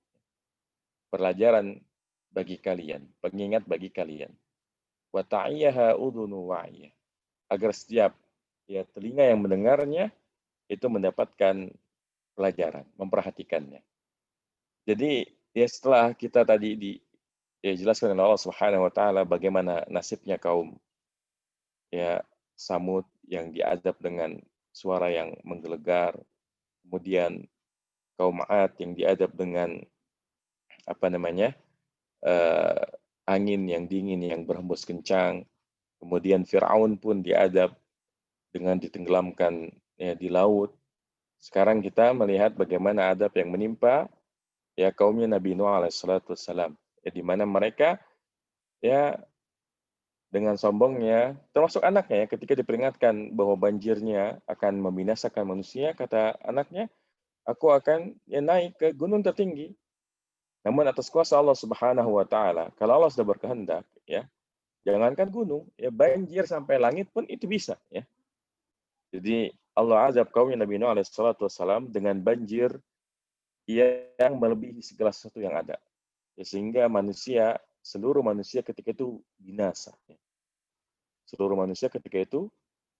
pelajaran bagi kalian, pengingat bagi kalian. Wa ta'iyaha udhunun wa'iyah. Agar setiap ya telinga yang mendengarnya itu mendapatkan pelajaran, memperhatikannya. Jadi ya setelah kita tadi jelaskan oleh Allah Subhanahu wa taala bagaimana nasibnya kaum ya Samud yang diazab dengan suara yang menggelegar, kemudian kaum Ad yang diadab dengan angin yang dingin yang berhembus kencang, kemudian Fir'aun pun diadab dengan ditenggelamkan ya, di laut. Sekarang kita melihat bagaimana adab yang menimpa ya kaumnya Nabi Nuh alaihissalatu wassalam, ya, di mana mereka ya dengan sombongnya, termasuk anaknya ya, ketika diperingatkan bahwa banjirnya akan membinasakan manusia, kata anaknya, aku akan ya, naik ke gunung tertinggi. Namun atas kuasa Allah Subhanahu wa taala, kalau Allah sudah berkehendak, ya, jangankan gunung, ya banjir sampai langit pun itu bisa, ya. Jadi Allah azab kaumnya Nabi Nuh alaihissalatu wassalam dengan banjir yang melebihi segala sesuatu yang ada. Ya, sehingga seluruh manusia ketika itu binasa. Ya. Seluruh manusia ketika itu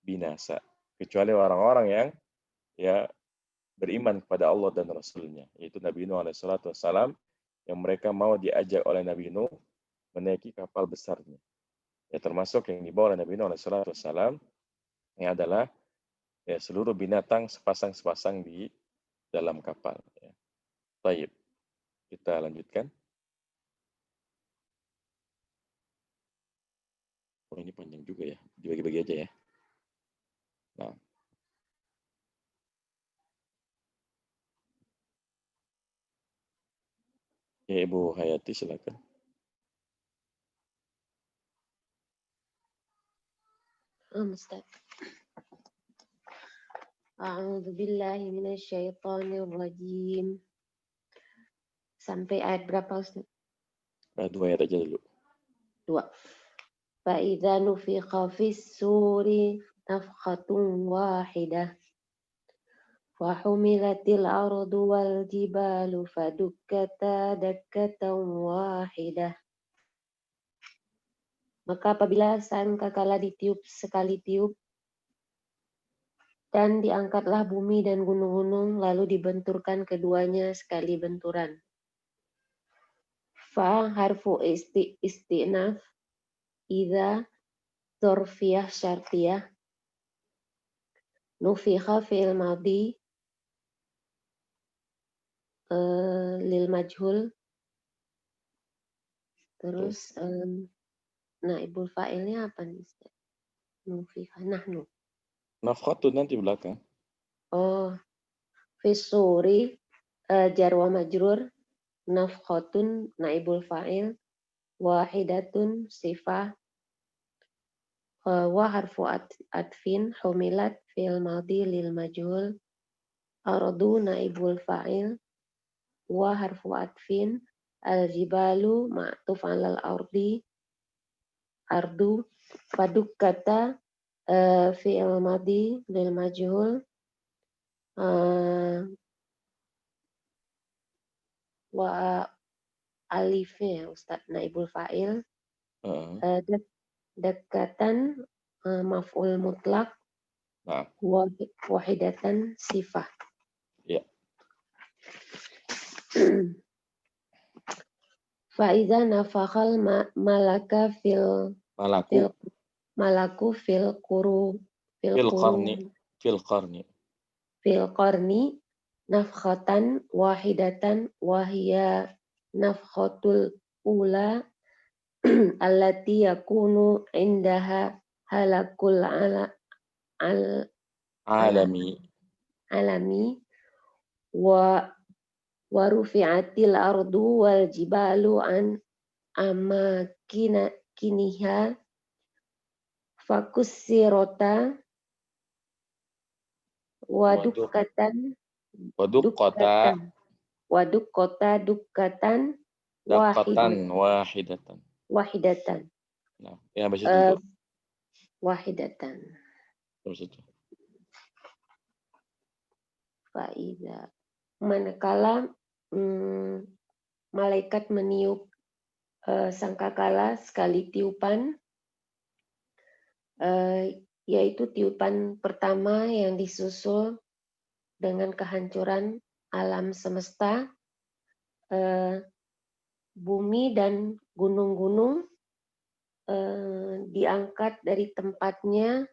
binasa, kecuali orang-orang yang ya beriman kepada Allah dan Rasulnya, yaitu Nabi Nuh alaihissalatu wassalam, yang mereka mau diajak oleh Nabi Nuh menaiki kapal besarnya. Ya, termasuk yang dibawa oleh Nabi Nuh alaihissalatu wassalam, yang adalah ya seluruh binatang sepasang-sepasang di dalam kapal. Ya. Baik, kita lanjutkan. Oh, ini panjang juga ya, dibagi-bagi aja ya. Nah, ya Ibu Hayati silakan. Ustaz. A'udzu billahi minasyaitonir rajim. Sampai ayat berapa, Ustaz? 2 ayat aja dulu. 2. Fa'idza nufikha fis suri nafkhatun wahidah. Wa humilatil ardu wal jibalu fadukkata dakkatan wahidah. Maka apabila sangkakala ditiup sekali tiup, dan diangkatlah bumi dan gunung-gunung, lalu dibenturkan keduanya sekali benturan. Fa harfu istinaf idza dzarfiyah syartiyah. Nufikha fi'il madhi lil majhul. Terus naibul fa'ilnya apa nih? Nufikha nahnu. Nafkhatun nanti belakang. Oh, fisuri jar wa majrur, nafkhatun naibul fa'il, wahidatun sifah, wa harfu atfin humilat fil madhi lil majhul, ardu naibul fa'il, wa harfu atfin al jibalu ma'tuf alal ardi, ardu, padukkata fi'il madhi lil majhul, wa alifnya Ustaz naibul fa'il, dekatan maf'ul mutlak, wahidatan sifah. Ya. Faiza nafakhal malaku fil qarni nafkhatan wahidatan wahia nafkhatul ula allati yakunu indaha halakul alami wa rufi'atil ardu wal jibalu an amakiniha fakussirota wadukkatan wahidatan. Nah, ya habis itu dulu. Wahidatan. Terus itu. Faiza. Manakala malaikat meniup sangkakala sekali tiupan, yaitu tiupan pertama yang disusul dengan kehancuran alam semesta, bumi dan gunung-gunung diangkat dari tempatnya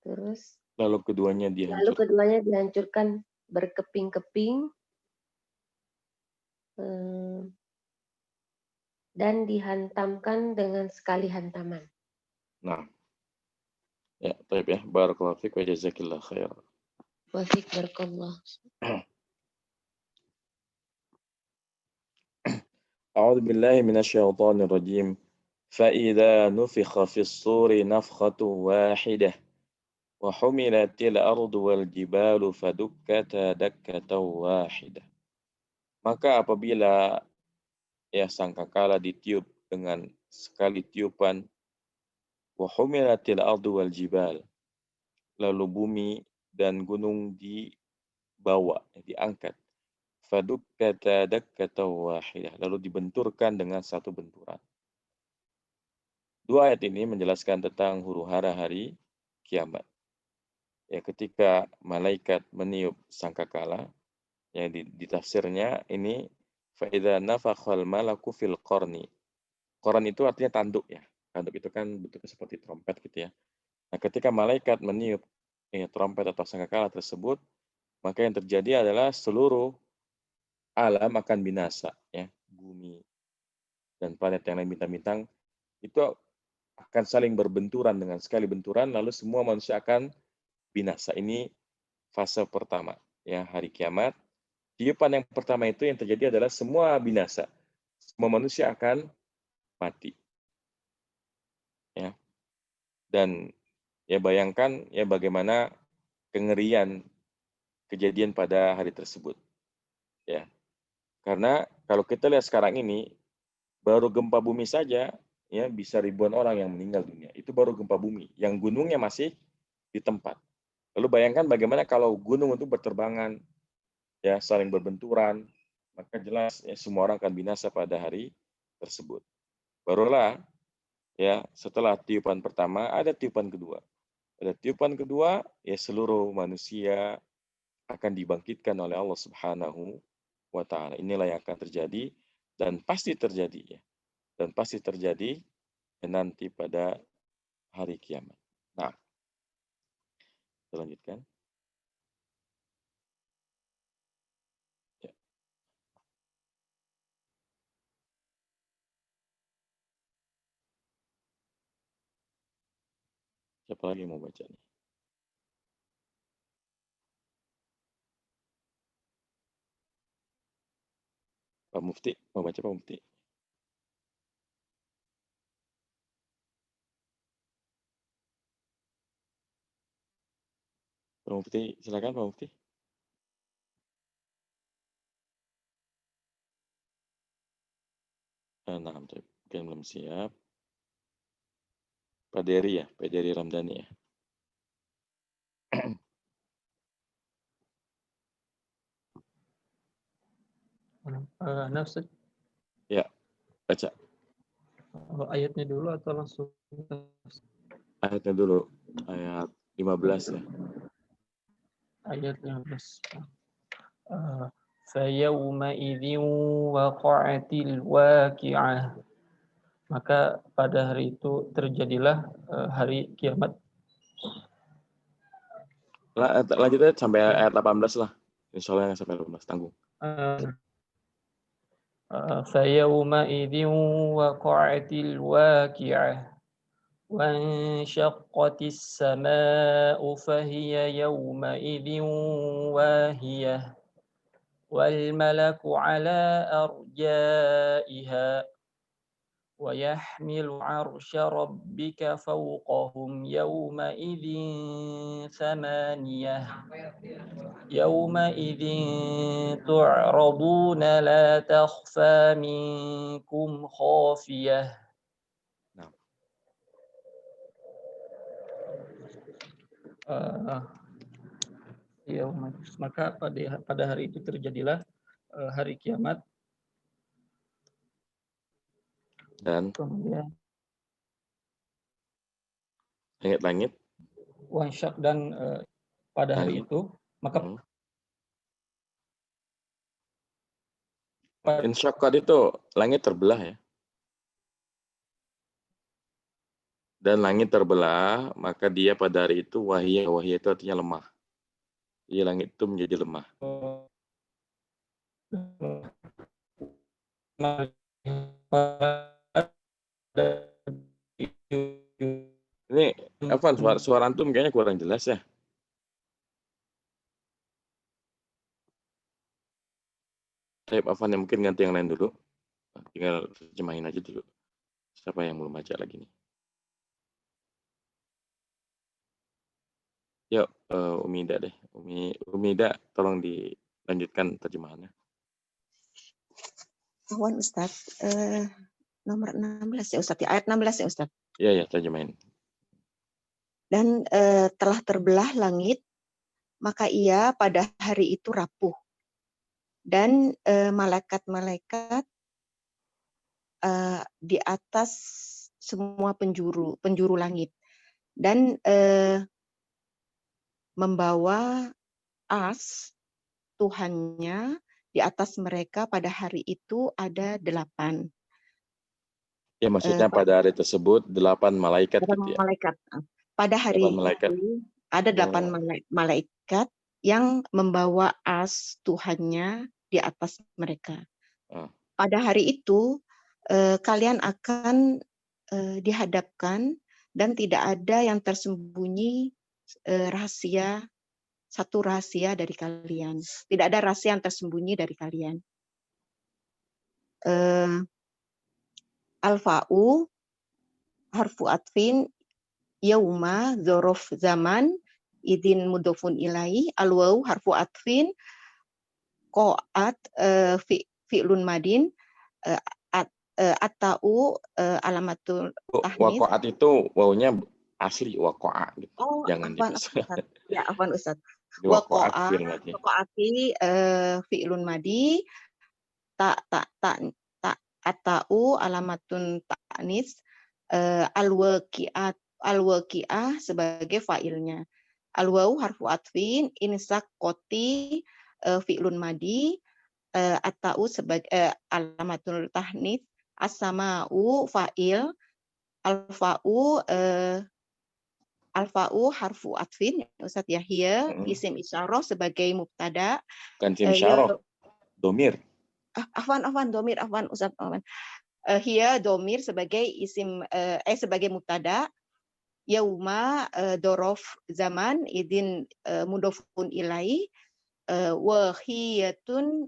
Terus lalu keduanya dihancurkan berkeping-keping dan dihantamkan dengan sekali hantaman. Nah, ya, baik ya. Barakallahu fiik wa jazakillah khair. Wa fiik barakallah. A'udzu billahi minasyaitonir rajim. فإذا نفخ في الصور نفخة واحدة وحملت الأرض والجبال فدكتا دكة واحدة. Maka apabila ya sangkakala ditiup dengan sekali tiupan, wa humilatil ardu wal jibal, lalu bumi dan gunung dibawa, diangkat, fadukkata dakkata wahidah, lalu dibenturkan dengan satu benturan. Dua ayat ini menjelaskan tentang huru-hara hari kiamat. Ya, ketika malaikat meniup sangkakala, yang ditafsirnya ini faidza nafakhal malaku fil qarni. Qarn itu artinya tanduk ya. Tanduk itu kan bentuknya seperti trompet gitu ya. Nah, ketika malaikat meniup trompet atau sangkakala tersebut, maka yang terjadi adalah seluruh alam akan binasa ya. Bumi dan planet yang lain bintang-bintang itu akan saling berbenturan, dengan sekali benturan lalu semua manusia akan binasa. Ini fase pertama ya, hari kiamat. Tiupan yang pertama itu yang terjadi adalah semua binasa. Semua manusia akan mati. Ya. Dan ya bayangkan ya bagaimana kengerian kejadian pada hari tersebut. Ya. Karena kalau kita lihat sekarang ini baru gempa bumi saja ya bisa ribuan orang yang meninggal dunia. Itu baru gempa bumi yang gunungnya masih di tempat. Lalu bayangkan bagaimana kalau gunung itu berterbangan ya saling berbenturan, maka jelas ya semua orang akan binasa pada hari tersebut. Barulah ya setelah tiupan pertama ada tiupan kedua. Pada tiupan kedua ya seluruh manusia akan dibangkitkan oleh Allah Subhanahu wa taala. Inilah yang akan terjadi dan pasti terjadi ya. Dan pasti terjadi nanti pada hari kiamat. Nah, kita lanjutkan. Ya. Siapa lagi yang mau baca nih? Pak Mufti, mau baca Pak Mufti? Pak Mufti, silakan Pak Mufti. Nah, mungkin belum siap. Pak Dery ya, Pak Dery Ramdhani ya. Nafs, Ya, baca. ayatnya dulu atau langsung? Ayatnya dulu, ayat 15 ya. Ayat 15. فَيَوْمَئِذٍ وَقَعَتِ الْوَاقِعَةُ. Maka pada hari itu terjadilah hari kiamat. Lanjut aja sampai ayat 18 lah. Insya Allah sampai 18, tanggung. فَيَوْمَئِذٍ وَقَعَتِ الْوَاقِعَةُ وَانشَقَّتِ السَّمَاءُ فَهِيَ يَوْمَئِذٍ وَاهِيَةٌ وَالْمَلَكُ عَلَى أَرْجَائِهَا وَيَحْمِلُ عَرْشَ رَبِّكَ فَوْقَهُمْ يَوْمَئِذٍ ثَمَانِيَةٌ يَوْمَئِذٍ تُعْرَضُونَ لَا تَخْفَى مِنكُمْ خَافِيَةٌ. Maka pada hari itu terjadilah hari kiamat. Dan kemudian langit-langit wansyak dan pada hari itu maka insya Allah itu langit terbelah ya. Dan langit terbelah, maka dia pada hari itu wahiyah itu artinya lemah. Jadi langit itu menjadi lemah. Ini Afan, suara antum kayaknya kurang jelas ya. Baik, Afan yang mungkin ganti yang lain dulu. Tinggal terjemahin aja dulu. Siapa yang belum baca lagi nih? Yuk, Umida deh. Umida, tolong dilanjutkan terjemahannya. Afwan Ustaz, nomor 16 ya Ustaz, ya, ayat 16 ya Ustaz. Iya, terjemahin. Dan telah terbelah langit, maka ia pada hari itu rapuh. Dan malaikat-malaikat di atas semua penjuru langit. Dan membawa as Tuhannya di atas mereka pada hari itu ada 8. Ya, maksudnya pada hari tersebut 8 malaikat gitu ya. Malaikat. Pada hari malaikat. itu ada 8 malaikat yang membawa as Tuhannya di atas mereka. Pada hari itu kalian akan dihadapkan dan tidak ada yang tersembunyi satu rahasia dari kalian. Tidak ada rahasia yang tersembunyi dari kalian. Al-fa'u harfu atfin yauma dzorof zaman idin mudofun ilai. Al-waw harfu atfin qo'at fi'lun madin at-ta'u alamatul tahnis. Waqa'at itu wawunya asli waqa'a gitu. Jangan Afwan, ya afwan Ustaz. Waqa'ati fi'lun madi ta at-ta'u alamatun ta'nis al-waqi'ah sebagai fa'ilnya. Al-waw harfu atfin insak qoti fi'lun madi at-ta'u sebagai alamatul tahnis as-sama'u fa'il al-fa'u harfu atfin Ustaz Yahya isim isyarah sebagai mubtada. Kan isim isyarah domir. Afwan domir afwan Ustaz afwan. Hiya domir sebagai isim sebagai mubtada. Yauma dorof zaman idin mudofun ilai wahiyatun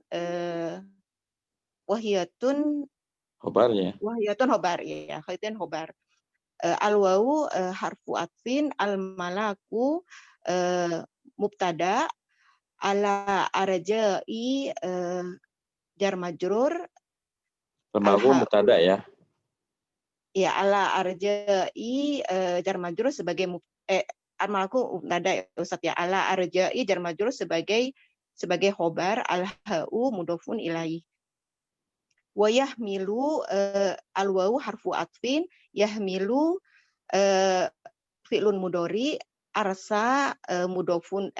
khobarnya. Wahiyatun khobar ya, khaitan khobar. Al-wawu harfu atfin, al-malaku mubtada, ala arja'i jar majrur. Al-malaku mubtada ya. Ya, ala arja'i jar majrur sebagai al-malaku mubtada ya Ustaz ya. Ala arja'i jar majrur sebagai khobar, al-ha'u mudofun ilaih. Wa yahmilu al-wawu harfu atfin yahmilu fi'lun mudhari arsa mudhofun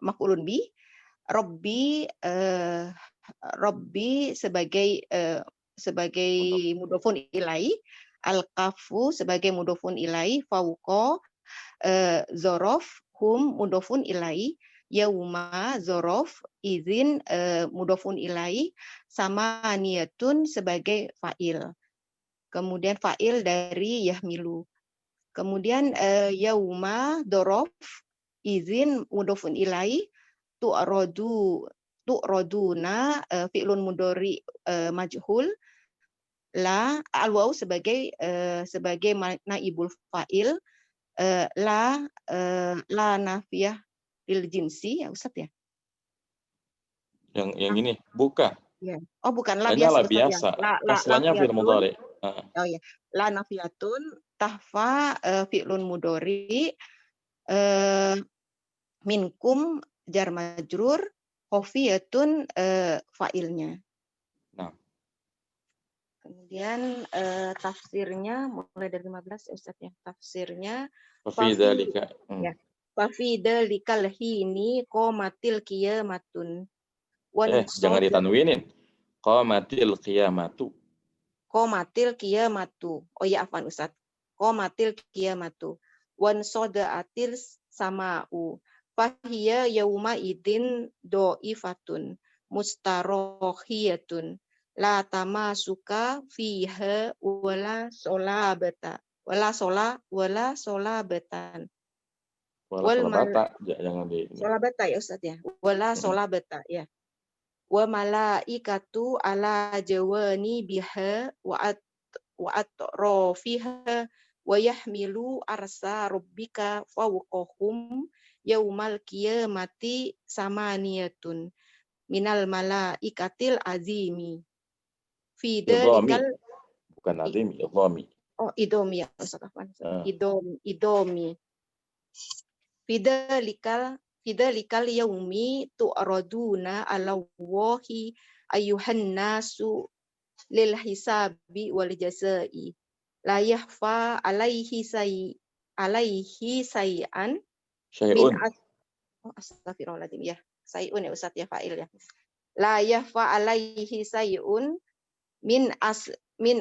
maf'ulun bi Rabbi sebagai mudhofun ilai al-kafu sebagai mudhofun ilai fauqa zorof hum mudhofun ilai yauma zorof izin mudhofun ilai sama niyatun sebagai fa'il. Kemudian fa'il dari yahmilu. Kemudian yauma dorof izin mudhofun ilai tu'roduna fi'lun mudhari majhul la al-waw sebagai naibul fa'il la nafiyah lil jinsi ya Ustaz ya. Yang ini bukan. Ya. Oh bukan la biasa. biasa. Asalnya fi'il mudhari. Oh ya. La nafiyatun tahfa fi'lun mudhari minkum jar majrur khofiyatun fa'ilnya. Nah. Kemudian tafsirnya mulai dari 15 Ustaz ya. Tafsirnya Fafidzalika. Ya. Fafidzalikal hini qomatil qiyamatun. Jangan ditanwinin. Qomatil qiyamatu. Qomatil qiyamatu. Oh ya afwan Ustaz. qomatil qiyamatu wan sodaatil sama'u fahiya yauma idin do'ifatun mustarohiyatun la tamasuka fiha wala solabata wala solabatan wal mal jangan di solabata ya Ustaz ya wala solabata ya wa malaikatu ala jawani biha wa atrofiha wa yahmilu arsa rabbika fawqahum yaumal qiyamati samaniyatun minal malaikatil azimi fi dalikal bukan azim, idhami. Oh, idomi ya Ustaz. Idomi. Fidalikal yaumi tu'raduna ala wahi ayuhan nasu lil hisabi wal jazai la yahfa alaihi say'an min astagfirullahaladzim ya. Say'un ya Ustaz ya fa'il ya. La yahfa alaihi say'un min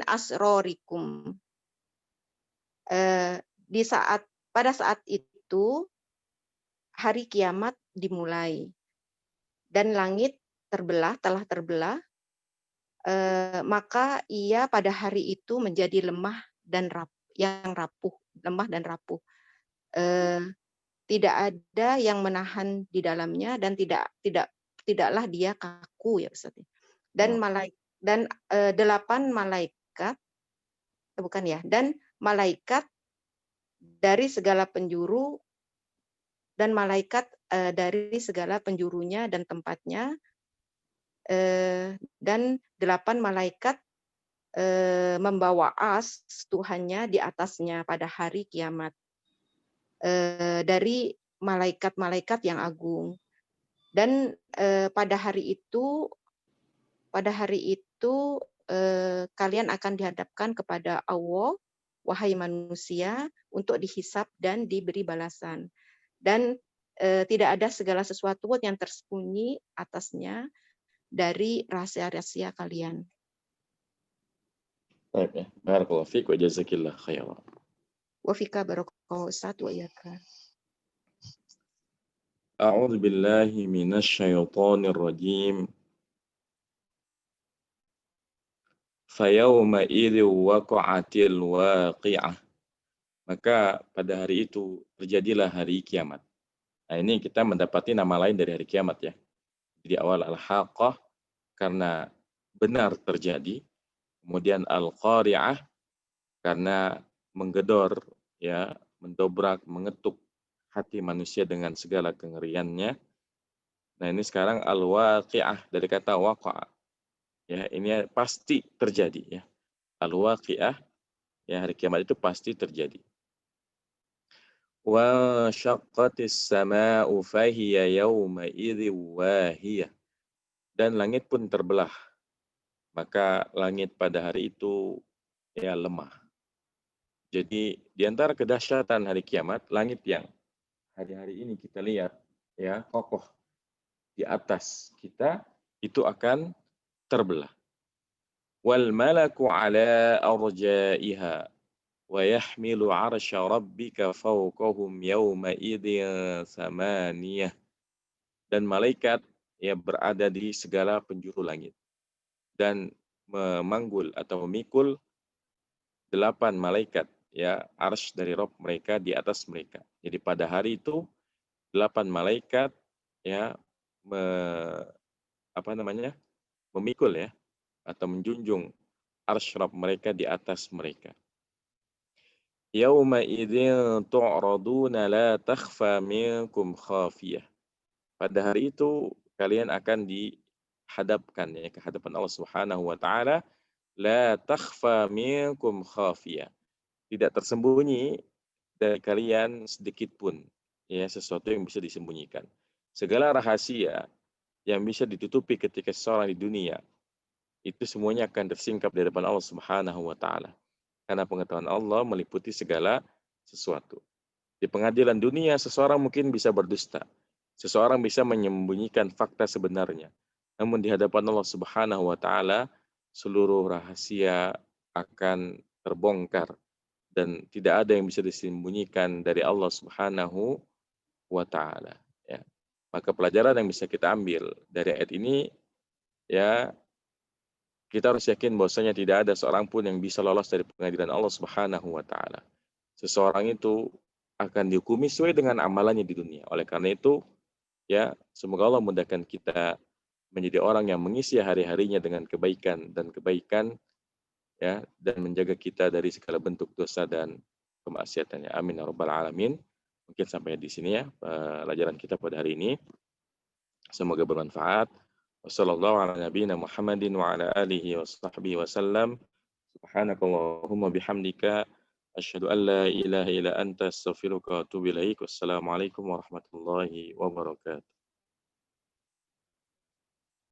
asrorikum. Pada saat itu hari kiamat dimulai dan langit telah terbelah, maka ia pada hari itu menjadi lemah dan rapuh. Tidak ada yang menahan di dalamnya dan tidaklah dia kaku ya Ustaz. Dan malaikat dari segala penjuru dan malaikat dari segala penjurunya dan tempatnya dan 8 malaikat membawa as Tuhannya di atasnya pada hari kiamat dari malaikat-malaikat yang agung. Dan pada hari itu kalian akan dihadapkan kepada Allah, wahai manusia, untuk dihisab dan diberi balasan. Dan tidak ada segala sesuatu yang tersembunyi atasnya dari rahasia-rahasia kalian. Baik ya. Barakallahu fiik wa jazakillah khairan. Wa fika barakallahu Ustaz wa iyyaka. A'udzu billahi minasy syaithanir rajim. Fayauma idzi waqa'atil waqi'ah. Maka pada hari itu terjadilah hari kiamat. Nah, ini kita mendapati nama lain dari hari kiamat ya. Jadi awal al-haqqah karena benar terjadi, kemudian al-qari'ah karena menggedor ya, mendobrak, mengetuk hati manusia dengan segala kengeriannya. Nah, ini sekarang al-waqi'ah dari kata waqa'. Ya, ini pasti terjadi ya. Al-waqi'ah ya, hari kiamat itu pasti terjadi. Wa syaqqatis sama'u fahiya yawma idzi wahiyah. Dan langit pun terbelah. Maka langit pada hari itu ya lemah. Jadi di antara kedahsyatan hari kiamat, langit yang hari-hari ini kita lihat ya kokoh di atas kita itu akan terbelah. Wal malaku ala arja'iha wa yahmilu 'arsya rabbika fawqahum yawma idzin samaniyah. Dan malaikat ya berada di segala penjuru langit dan memanggul atau memikul 8 malaikat ya arsy dari Rabb mereka di atas mereka. Jadi pada hari itu 8 malaikat ya memikul ya atau menjunjung arsy Rabb mereka di atas mereka. Yauma idzin tu'raduna la takhfa minkum khafiyah. Pada hari itu kalian akan dihadapkan ya ke hadapan Allah Subhanahu wa taala, la takhfa minkum khafiyah. Tidak tersembunyi dari kalian sedikit pun ya sesuatu yang bisa disembunyikan. Segala rahasia yang bisa ditutupi ketika seseorang di dunia itu semuanya akan tersingkap di hadapan Allah Subhanahu wa taala. Karena pengetahuan Allah meliputi segala sesuatu. Di pengadilan dunia seseorang mungkin bisa berdusta. Seseorang bisa menyembunyikan fakta sebenarnya. Namun di hadapan Allah Subhanahu wa taala seluruh rahasia akan terbongkar dan tidak ada yang bisa disembunyikan dari Allah Subhanahu wa taala, ya. Maka pelajaran yang bisa kita ambil dari ayat ini, ya, kita harus yakin bahwasanya tidak ada seorang pun yang bisa lolos dari pengadilan Allah Subhanahu wa taala. Seseorang itu akan dihukumi sesuai dengan amalannya di dunia. Oleh karena itu, ya, semoga Allah mudahkan kita menjadi orang yang mengisi hari-harinya dengan kebaikan dan kebaikan, ya, dan menjaga kita dari segala bentuk dosa dan kemaksiatannya. Amin ya rabbal alamin. Mungkin sampai di sini ya pelajaran kita pada hari ini. Semoga bermanfaat. Wassallallahu ala nabiyina Muhammadin wa ala alihi wa sahbihi wasallam. Subhanakallahumma bihamdika asyhadu an la ilaha illa anta astaghfiruka wa atubu ilaik. Wassalamualaikum warahmatullahi wabarakatuh.